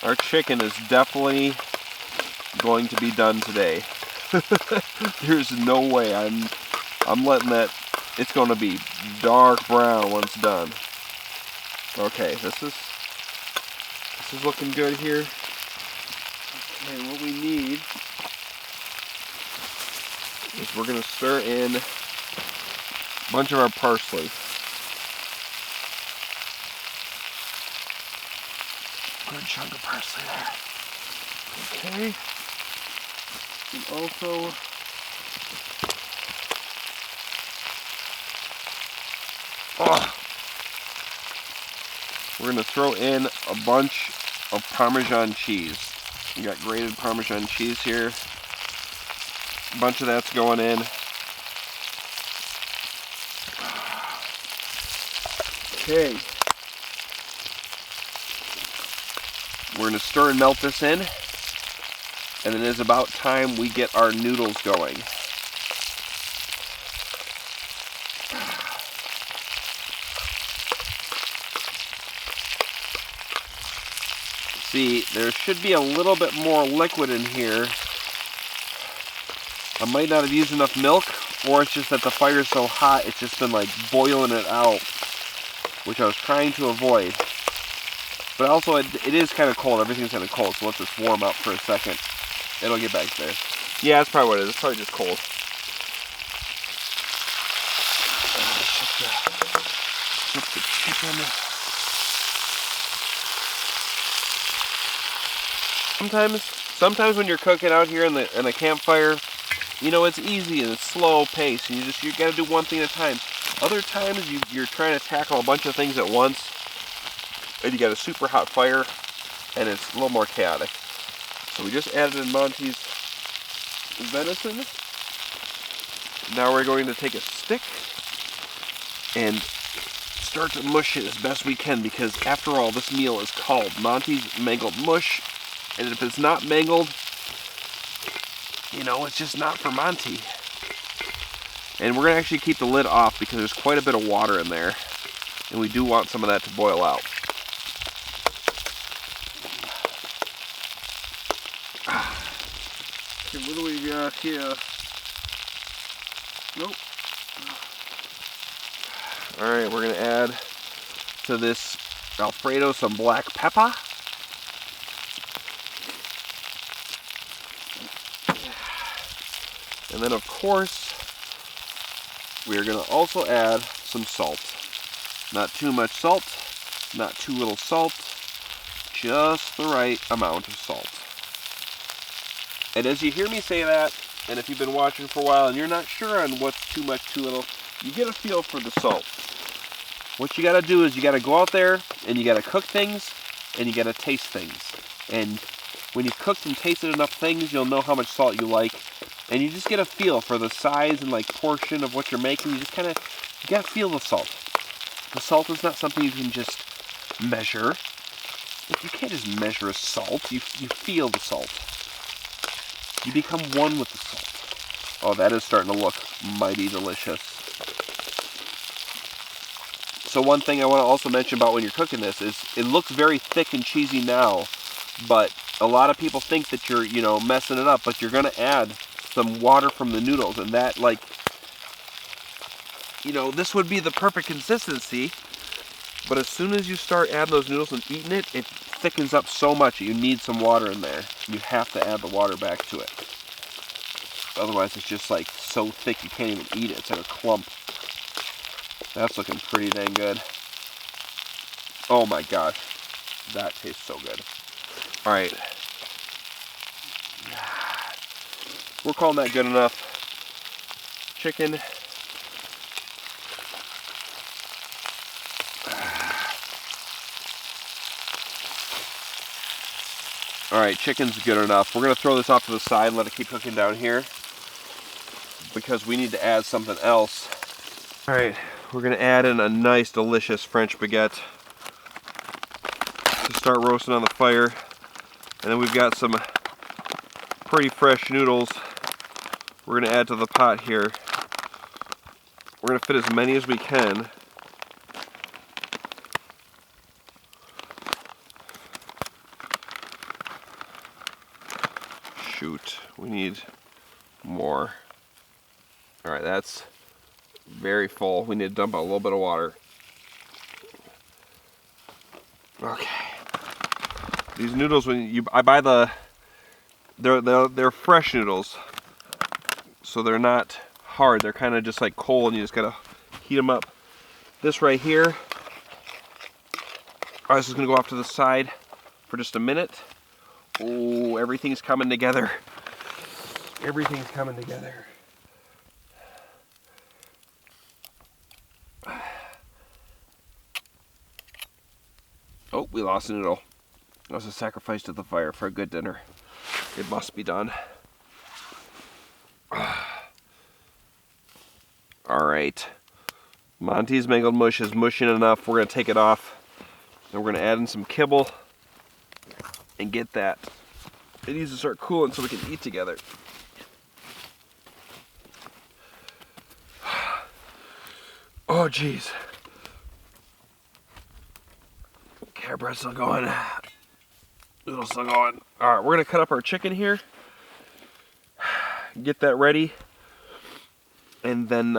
Our chicken is definitely going to be done today. There's no way I'm letting that. It's going to be dark brown when it's done. Okay, this is looking good here. Okay, what we need is we're going to stir in a bunch of our parsley. Good chunk of parsley there. Okay. And also we're going to throw in a bunch of Parmesan cheese. We got grated Parmesan cheese here. A bunch of that's going in. Okay. We're going to stir and melt this in. And it is about time we get our noodles going. See, there should be a little bit more liquid in here. I might not have used enough milk, or it's just that the fire's so hot, it's just been like boiling it out, which I was trying to avoid. But also, it is kind of cold. Everything's kind of cold, so let's just warm up for a second. It'll get back there. Yeah, that's probably what it is. It's probably just cold. Flip the chicken. Sometimes when you're cooking out here in a campfire, you know, it's easy and it's slow pace, and you got to do one thing at a time. Other times you're trying to tackle a bunch of things at once, and you got a super hot fire, and it's a little more chaotic. So we just added in Monty's venison. Now we're going to take a stick and start to mush it as best we can, because after all, this meal is called Monty's Mangled Mush. And if it's not mangled, you know, it's just not for Monty. And we're going to actually keep the lid off because there's quite a bit of water in there. And we do want some of that to boil out. Okay, what do we got here? Nope. Alright, we're going to add to this Alfredo some black pepper. And then, of course, we are going to also add some salt. Not too much salt, not too little salt, just the right amount of salt. And as you hear me say that, and if you've been watching for a while and you're not sure on what's too much, too little, you get a feel for the salt. What you got to do is you got to go out there and you got to cook things and you got to taste things. And when you've cooked and tasted enough things, you'll know how much salt you like. And you just get a feel for the size and like portion of what you're making. You just kind of got to feel the salt. The salt is not something you can just measure. You can't just measure a salt. You feel the salt. You become one with the salt. Oh, that is starting to look mighty delicious. So one thing I want to also mention about when you're cooking this is it looks very thick and cheesy now, but a lot of people think that you're, you know, messing it up, but you're going to add some water from the noodles, and that, like, you know, this would be the perfect consistency, but as soon as you start adding those noodles and eating it, it thickens up so much that you need some water in there. You have to add the water back to it. Otherwise it's just like so thick you can't even eat it. It's in a clump. That's looking pretty dang good. Oh my gosh, that tastes so good. All right. We're calling that good enough. Chicken. Alright, chicken's good enough. We're going to throw this off to the side and let it keep cooking down here, because we need to add something else. Alright, we're going to add in a nice delicious French baguette to start roasting on the fire. And then we've got some pretty fresh noodles we're going to add to the pot here. We're going to fit as many as we can. shoot, we need more. All right, that's very full. We need to dump out a little bit of water. Okay. These noodles, I buy they're fresh noodles, so they're not hard. They're kind of just like cold, and you just gotta heat them up. This right here, this is gonna go off to the side for just a minute. Oh, everything's coming together. Everything's coming together. Oh, we lost a noodle. That was a sacrifice to the fire for a good dinner. It must be done. Alright. Monty's mangled mush is mushing enough. We're going to take it off. And we're going to add in some kibble. And get that. It needs to start cooling so we can eat together. Oh, jeez. Okay, bread's still going. Noodle's still going. Alright, we're going to cut up our chicken here. Get that ready. And then,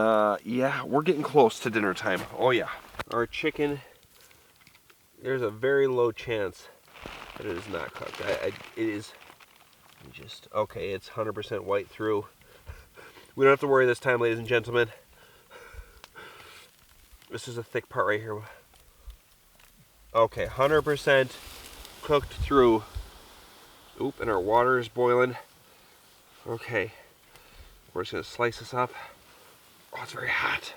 yeah, we're getting close to dinner time. Oh, yeah. Our chicken, there's a very low chance that it is not cooked. It is just, okay, it's 100% white through. We don't have to worry this time, ladies and gentlemen. This is a thick part right here. Okay, 100% cooked through. Oop, and our water is boiling. Okay, we're just gonna slice this up. Oh, it's very hot.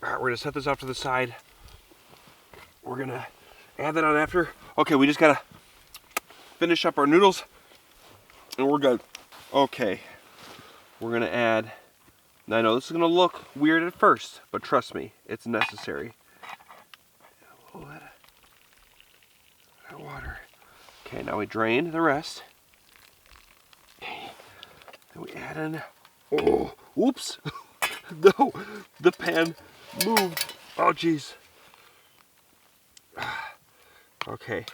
All right, we're gonna set this off to the side. We're gonna add that on after. Okay, we just gotta finish up our noodles and we're good. Okay, we're gonna add, now I know this is gonna look weird at first, but trust me, it's necessary. A little bit of water. Okay, now we drain the rest. Okay, then we add in, oh, oops. No, the pan moved. Oh, jeez. Okay,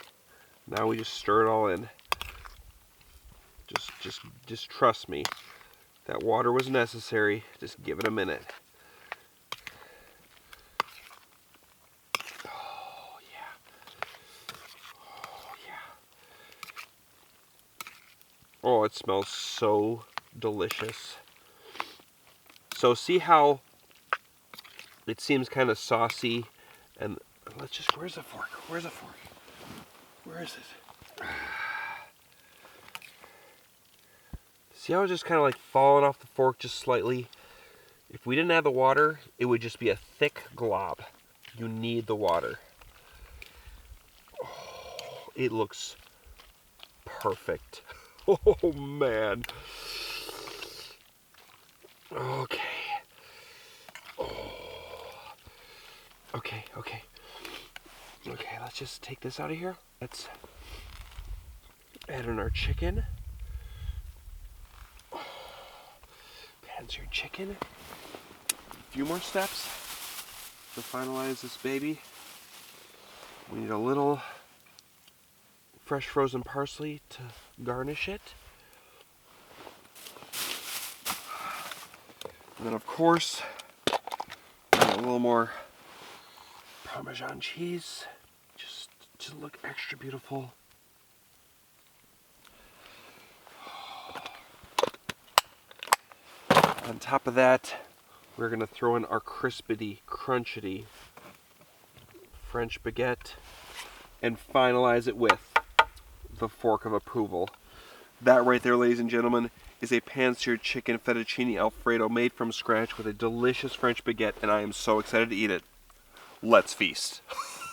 now we just stir it all in. Just trust me. That water was necessary. Just give it a minute. Oh, yeah. Oh, yeah. Oh, it smells so delicious. So see how it seems kind of saucy, and let's just, where's the fork? Where's the fork? Where is it? See how it's just kind of like falling off the fork just slightly? If we didn't have the water, it would just be a thick glob. You need the water. Oh, it looks perfect. Oh man. Okay. Oh. Okay. Okay, let's just take this out of here. Let's add in our chicken. Oh. Pan-seared chicken. A few more steps to finalize this baby. We need a little fresh frozen parsley to garnish it. And then of course, a little more Parmesan cheese, just to look extra beautiful. On top of that, we're gonna throw in our crispity, crunchity French baguette and finalize it with the fork of approval. That right there, ladies and gentlemen, is a pan-seared chicken fettuccine alfredo made from scratch with a delicious French baguette, and I am so excited to eat it. Let's feast.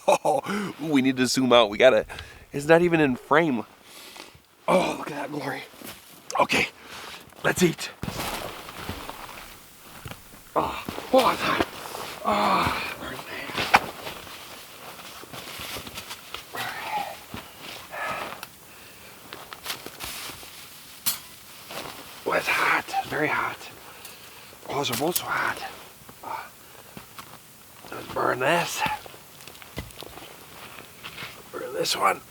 Oh, we need to zoom out. We gotta, it's not even in frame. Oh, look at that glory. Okay, let's eat. Oh, it's hot. Oh, where's the hand? Oh, it's hot. It's very hot. Oh, those are both so hot. Let's burn this. Burn this one.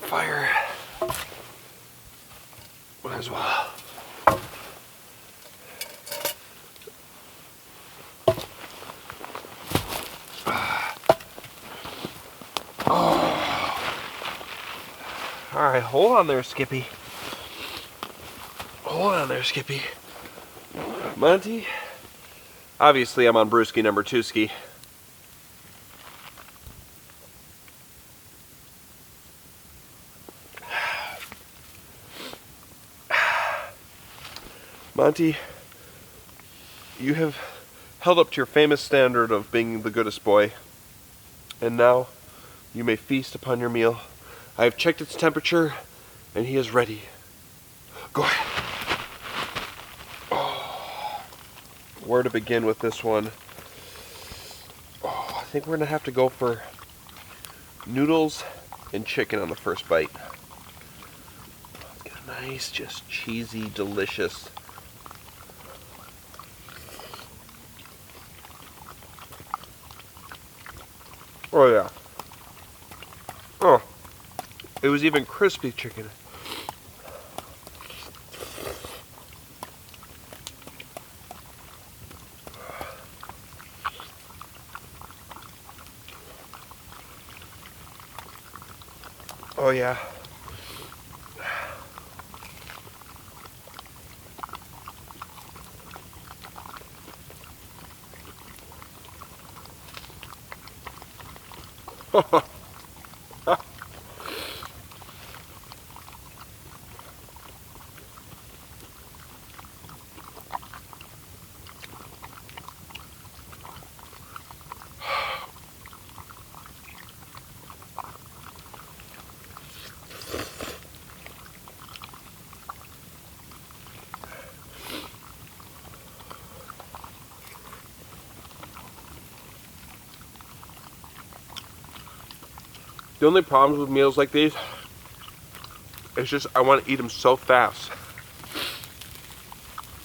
campfire. Might as well. Alright, hold on there, Skippy. Hold on there, Skippy. Monty? Obviously, I'm on brewski number 2 ski. Monty, you have held up to your famous standard of being the goodest boy, and now you may feast upon your meal. I have checked its temperature, and he is ready. Go ahead. Oh, where to begin with this one? Oh, I think we're going to have to go for noodles and chicken on the first bite. Get a nice, just cheesy, delicious. Oh yeah. Oh, it was even crispy chicken. Oh yeah. The only problems with meals like these is just I want to eat them so fast.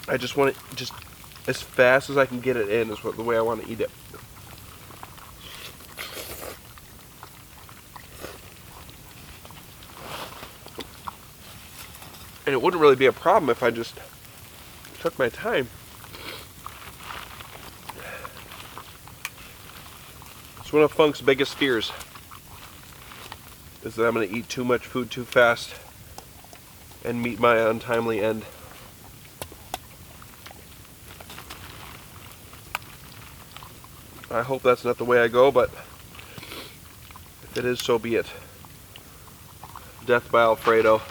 I just want it just as fast as I can get it in is the way I want to eat it. And it wouldn't really be a problem if I just took my time. It's one of Funk's biggest fears. Is that I'm going to eat too much food too fast and meet my untimely end. I hope that's not the way I go, but if it is, so be it. Death by Alfredo.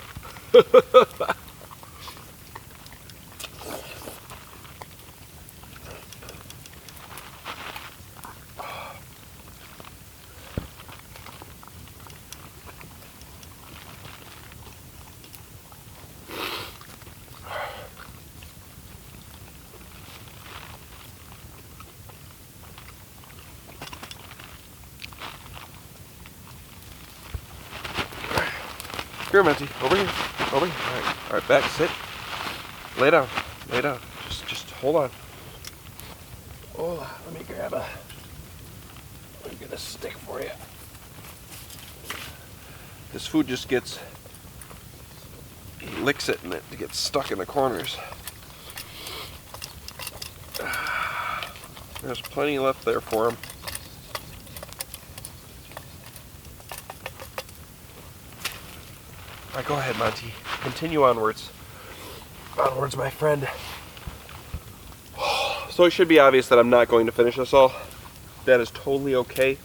Here, Monty, over here, over here. All right, back, sit, lay down, lay down. Just hold on. Oh, let me get a stick for you. This food just gets, he licks it and it gets stuck in the corners. There's plenty left there for him. All right, go ahead, Monty. Continue onwards. Onwards, my friend. So it should be obvious that I'm not going to finish this all. That is totally okay.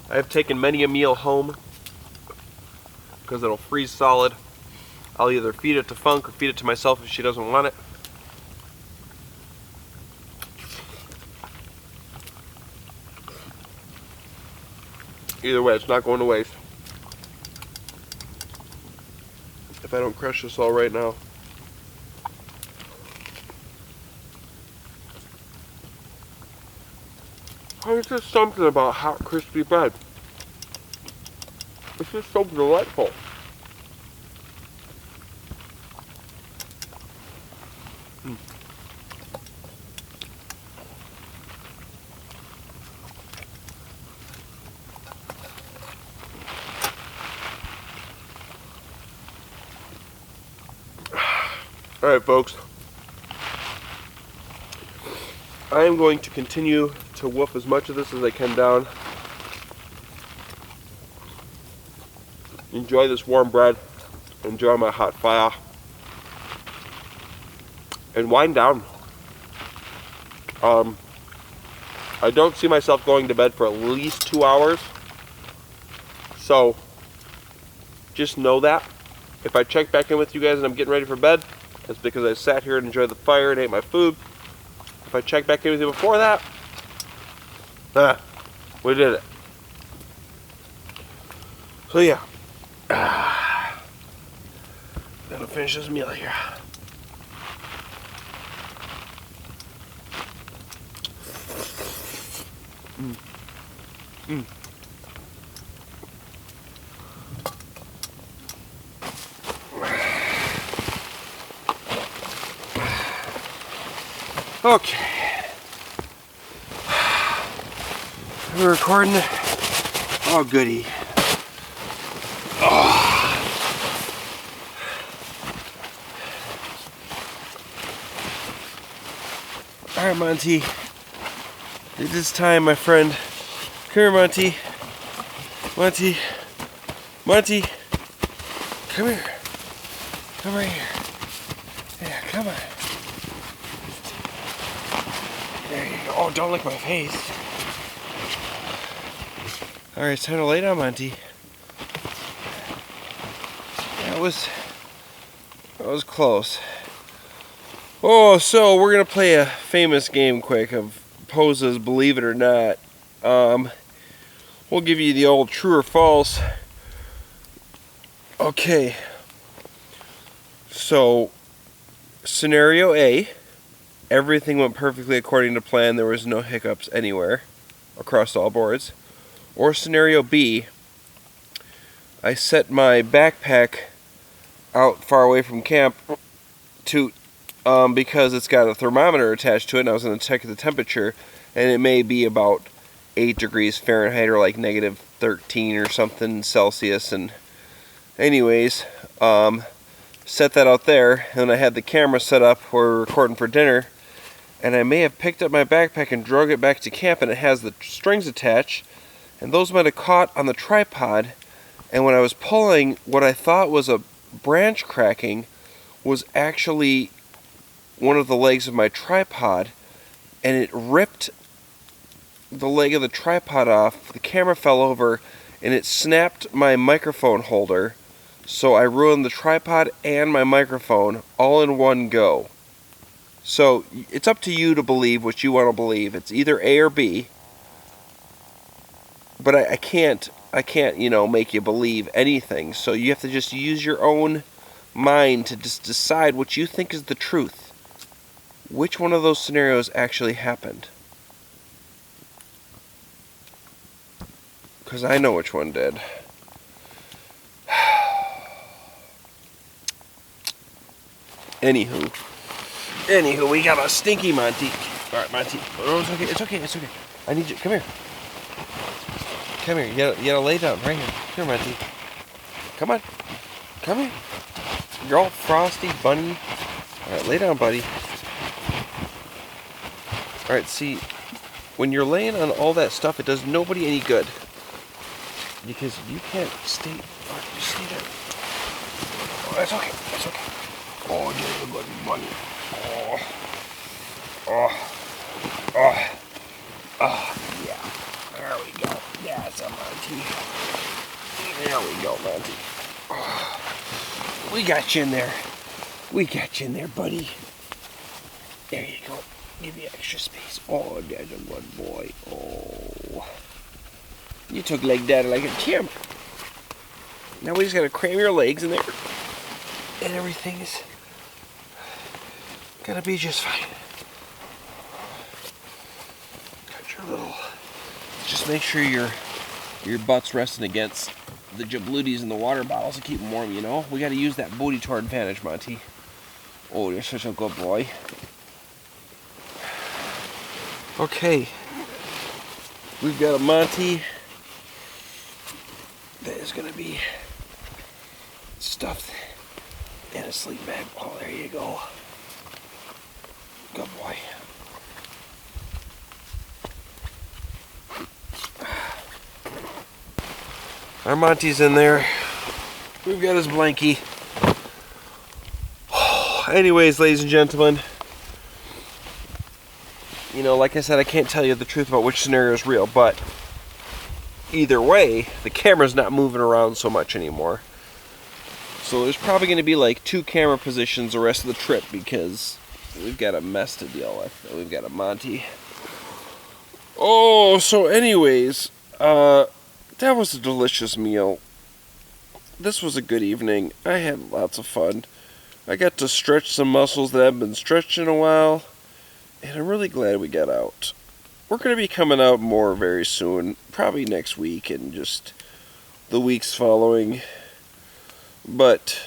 I have taken many a meal home because it'll freeze solid. I'll either feed it to Funk or feed it to myself if she doesn't want it. Either way, it's not going to waste. If I don't crush this all right now. There's just something about hot, crispy bread. It's just so delightful. Alright, folks. I am going to continue to wolf as much of this as I can down. Enjoy this warm bread. Enjoy my hot fire. And wind down. I don't see myself going to bed for at least 2 hours. So, just know that. If I check back in with you guys and I'm getting ready for bed, it's because I sat here and enjoyed the fire and ate my food. If I check back in with you before that, we did it. So yeah. Gotta finish this meal here. Okay. We're recording. Oh, goody. Alright, Monty. It is time, my friend. Come here, Monty. Monty. Monty. Come here. Come right here. Yeah, come on. There you go. Oh, don't lick my face. Alright, it's time to lay down, Monty. That was close. Oh, so we're gonna play a famous game quick of Posa's Believe It or Not. We'll give you the old true or false. Okay. So, scenario A, everything went perfectly according to plan. There was no hiccups anywhere across all boards. Or scenario B, I set my backpack out far away from camp because it's got a thermometer attached to it, and I was going to check the temperature, and it may be about 8 degrees Fahrenheit or like negative 13 or something Celsius. And anyways, set that out there, and I had the camera set up where we're recording for dinner, and I may have picked up my backpack and drug it back to camp, and it has the strings attached, and those might have caught on the tripod, and when I was pulling, what I thought was a branch cracking was actually one of the legs of my tripod, and it ripped the leg of the tripod off. The camera fell over and it snapped my microphone holder, so I ruined the tripod and my microphone all in one go. So it's up to you to believe what you want to believe. It's either A or B, but I can't make you believe anything. So you have to just use your own mind to just decide what you think is the truth. Which one of those scenarios actually happened? Because I know which one did. Anywho, we got a stinky Monty. Alright, Monty. Oh, it's okay. I need you. Come here. You gotta lay down right here. Here, Monty. Come on. Come here. You're all frosty, bunny. Alright, lay down, buddy. Alright, see, when you're laying on all that stuff, it does nobody any good. Because you can't stay. Alright, you stay there. Oh, that's okay. Oh, you're a good bunny. Yeah. There we go. That's a Monty. There we go, Monty. We got you in there, buddy. There you go. Give you extra space. Oh, that's a good boy. Oh. You took leg daddy like a champ. Now we just gotta cram your legs in there, and everything is gonna be just fine. Got your little. Just make sure your butt's resting against the jabluties in the water bottles to keep them warm. You know, we gotta use that booty to our advantage, Monty. Oh, you're such a good boy. Okay, we've got a Monty that is going to be stuffed And a sleep bag. Oh, there you go. Good boy. Our Monty's in there. We've got his blankie. Anyways, ladies and gentlemen, you know, like I said, I can't tell you the truth about which scenario is real, but either way, the camera's not moving around so much anymore. So there's probably going to be like 2 camera positions the rest of the trip because we've got a mess to deal with. We've got a Monty. Oh, so anyways, that was a delicious meal. This was a good evening. I had lots of fun. I got to stretch some muscles that haven't been stretched in a while, and I'm really glad we got out. We're going to be coming out more very soon, probably next week and just the weeks following. But,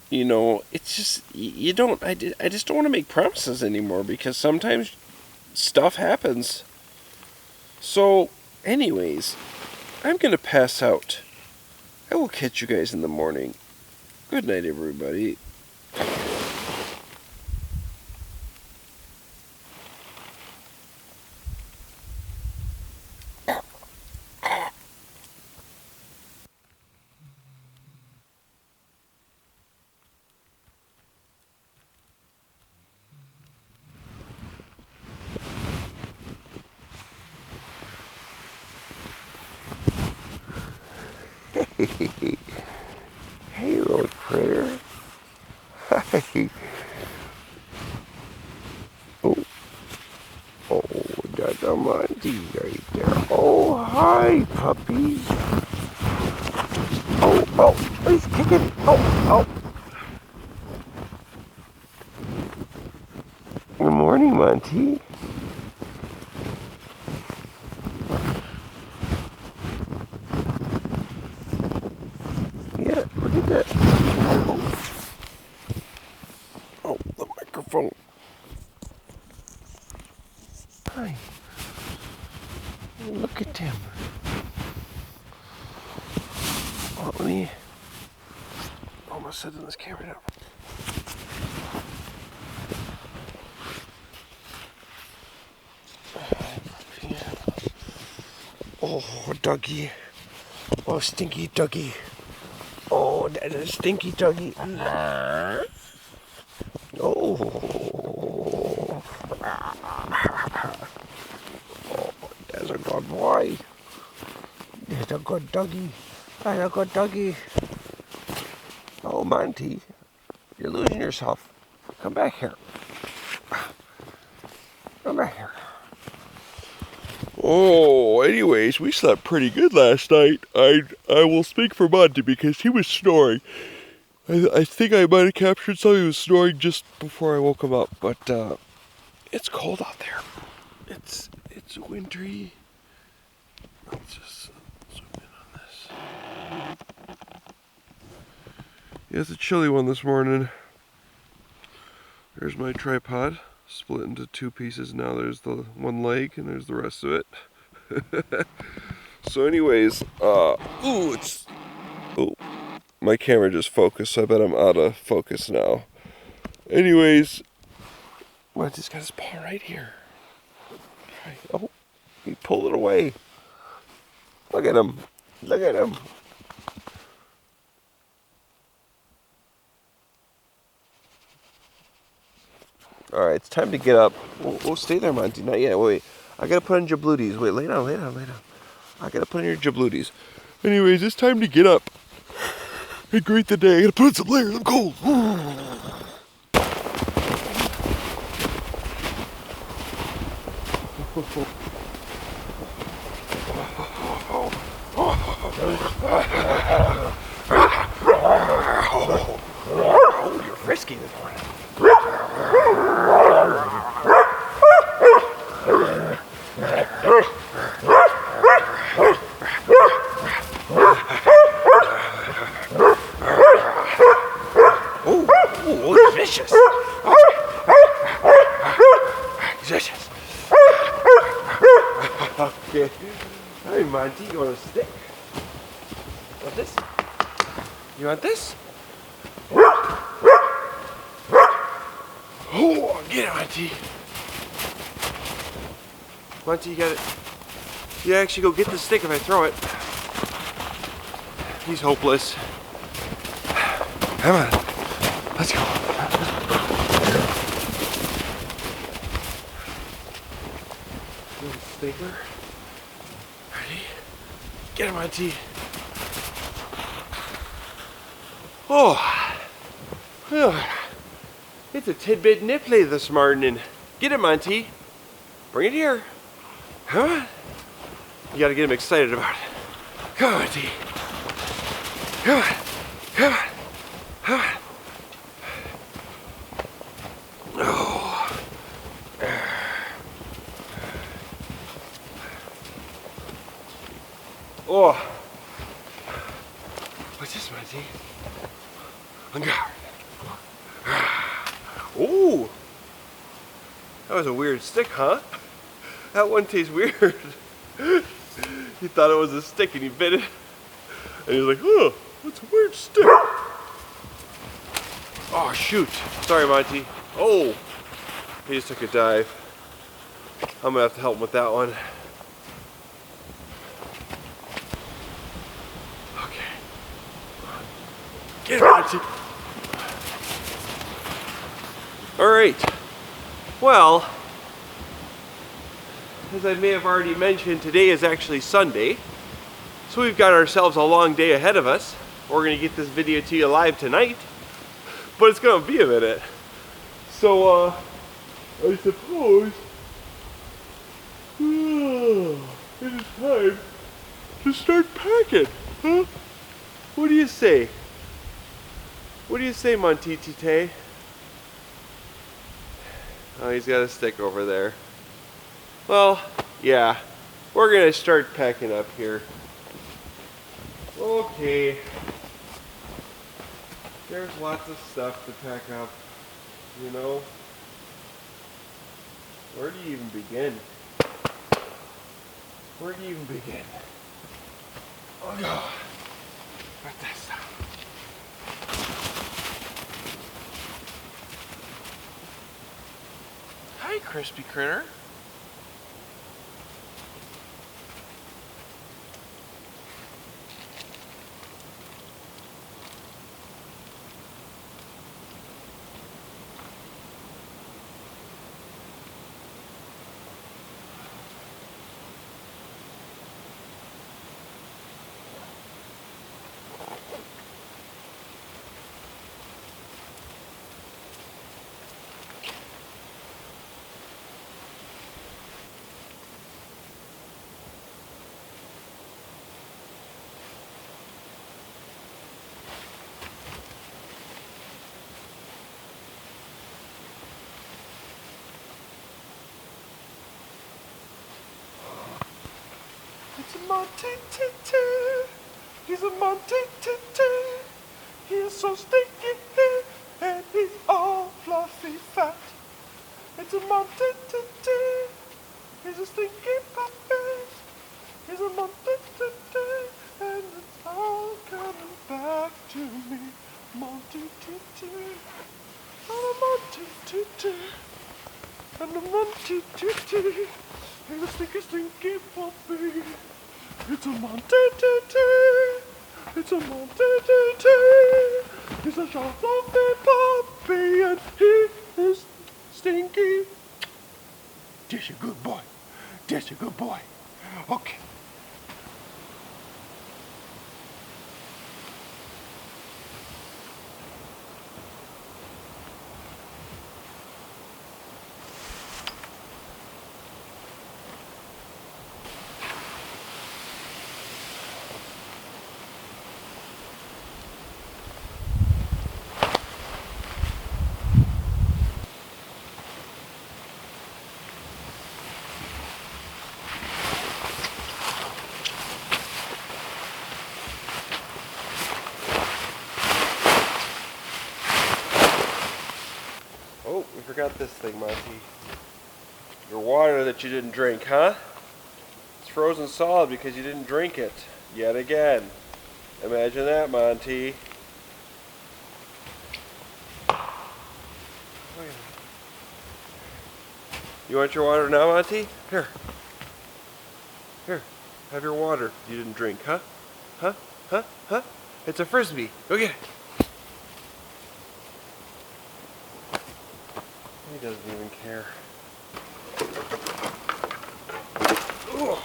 you know, it's just, you don't, I just don't want to make promises anymore because sometimes stuff happens. So, anyways, I'm going to pass out. I will catch you guys in the morning. Good night, everybody. Hey, little critter. Hi. Oh, that's a Monty right there. Oh, hi, puppy. Oh, he's kicking. Oh. Good morning, Monty. Yeah, look at that. Oh, the microphone. Hi. Look at him. Oh, let me almost setting this camera down. Oh, doggy. Oh, stinky doggy. Oh, that's a stinky doggy. Oh, that's a good boy. That's a good doggy. That's a good doggy. Oh, Monty, you're losing yourself. Come back here. Come back here. Oh, anyways, we slept pretty good last night. I will speak for Monty because he was snoring. I think I might have captured some. He was snoring just before I woke him up, but it's cold out there. It's wintry. Let's just zoom in on this. Yeah, it's a chilly one this morning. There's my tripod, split into 2 pieces now. There's the one leg and there's the rest of it. So anyways, my camera just focused, so I bet I'm out of focus now. Anyways, Monty's got his paw right here. Oh, he pulled it away. Look at him. Look at him. Alright, it's time to get up. We'll stay there, Monty. Not yet. Wait. I gotta put on jabluties. Wait, lay down. I gotta put on your jabluties. Anyways, it's time to get up and greet the day. I gotta put on some layers. I'm cold. Oh, you're frisky this morning. Oh, vicious. Vicious. Okay. Hey, Monty, you want a stick? Want this? You want this? Get it, Monty. Monty, you got it. You actually go get the stick if I throw it. He's hopeless. Come on. Let's go. Little stinker. Ready? Get him, Monty. Oh. It's a tidbit nipply this morning. Get it, Monty. Bring it here. Come on. You gotta get him excited about it. Come on, Monty. Come on. Come on. Come on. Oh. Oh. What's this, Monty? On guard. Ooh. That was a weird stick, huh? That one tastes weird. He thought it was a stick and he bit it. And he was like, oh, that's a weird stick. Oh, shoot. Sorry, Monty. Oh, he just took a dive. I'm gonna have to help him with that one. Okay. Get it, Monty. All right. Well, as I may have already mentioned, today is actually Sunday. So we've got ourselves a long day ahead of us. We're gonna get this video to you live tonight, but it's gonna be a minute. So, I suppose it is time to start packing, huh? What do you say? What do you say, Monty Tite? Oh, he's got a stick over there. Well, yeah, we're gonna start packing up here. Okay. There's lots of stuff to pack up, you know. Where do you even begin? Where do you even begin? Oh no. What's that stuff? Hi, crispy critter. It's a Monty Tite. He's a Monty Tite. He is so stinky and he's all fluffy fat. It's a Monty Tite. He's a stinky puppet. He's a Monty Tite, and it's all coming back to me. Monty Tite. I'm a Monty Tite. I'm a Monty Tite. He's a stinky puppy. It's a Monty Tite. It's a Monty Tite. He's a short fluffy puppy and he is stinky. That's a good boy. That's a good boy. Okay. Oh, we forgot this thing, Monty. Your water that you didn't drink, huh? It's frozen solid because you didn't drink it. Yet again. Imagine that, Monty. You want your water now, Monty? Here. Here, have your water. You didn't drink, huh? Huh? Huh? Huh? It's a Frisbee. Go get it. He doesn't even care. Ooh.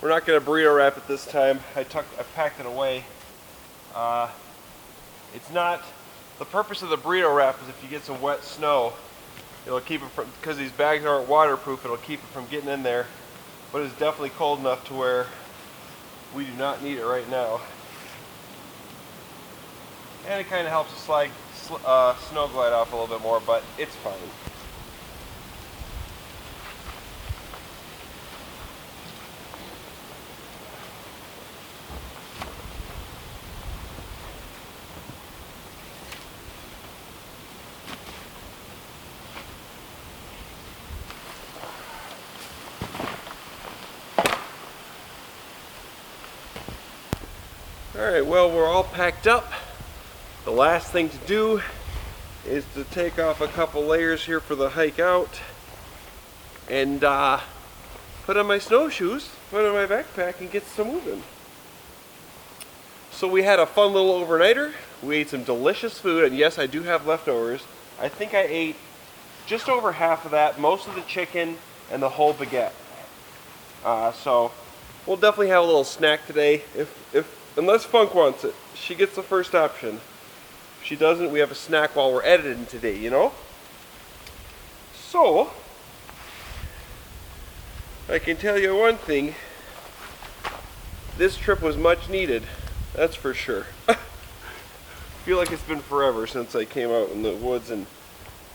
We're not going to burrito wrap it this time. I packed it away. It's not, the purpose of the burrito wrap is if you get some wet snow, it'll keep it from, because these bags aren't waterproof, it'll keep it from getting in there. But it's definitely cold enough to where we do not need it right now. And it kind of helps the snow glide off a little bit more, but it's fine. Alright, well, we're all packed up. The last thing to do is to take off a couple layers here for the hike out and put on my snowshoes, put on my backpack, and get some moving. So we had a fun little overnighter. We ate some delicious food, and yes, I do have leftovers. I think I ate just over half of that, most of the chicken and the whole baguette. So we'll definitely have a little snack today. Unless Funk wants it, she gets the first option. If she doesn't, we have a snack while we're editing today, you know? So, I can tell you one thing. This trip was much needed, that's for sure. I feel like it's been forever since I came out in the woods, and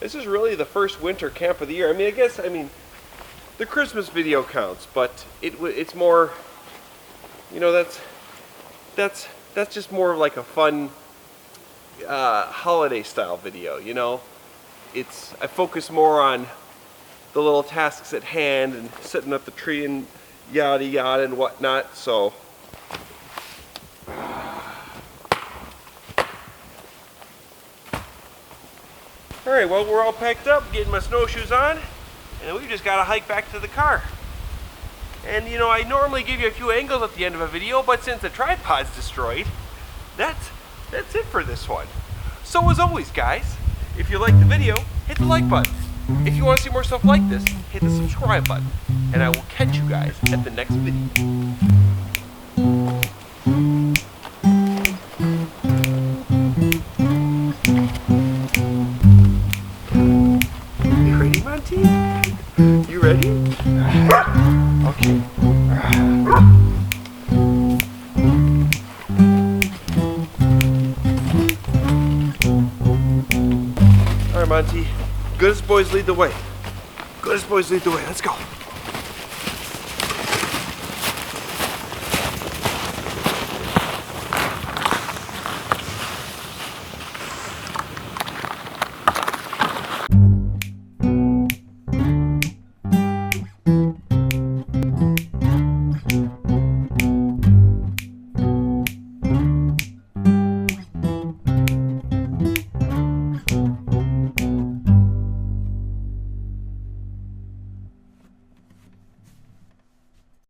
this is really the first winter camp of the year. I mean, the Christmas video counts, but it's more, you know, that's just more like a fun holiday style video, you know. I focus more on the little tasks at hand and setting up the tree and yada yada and whatnot. So alright, well, we're all packed up, getting my snowshoes on, and we've just got to hike back to the car. And you know, I normally give you a few angles at the end of a video, but since the tripod's destroyed, that's it for this one. So as always, guys, if you like the video, hit the like button. If you want to see more stuff like this, hit the subscribe button. And I will catch you guys at the next video. You ready, Monty? You ready? Okay. Alright, Monty. Goodest boys lead the way. Goodest boys lead the way. Let's go.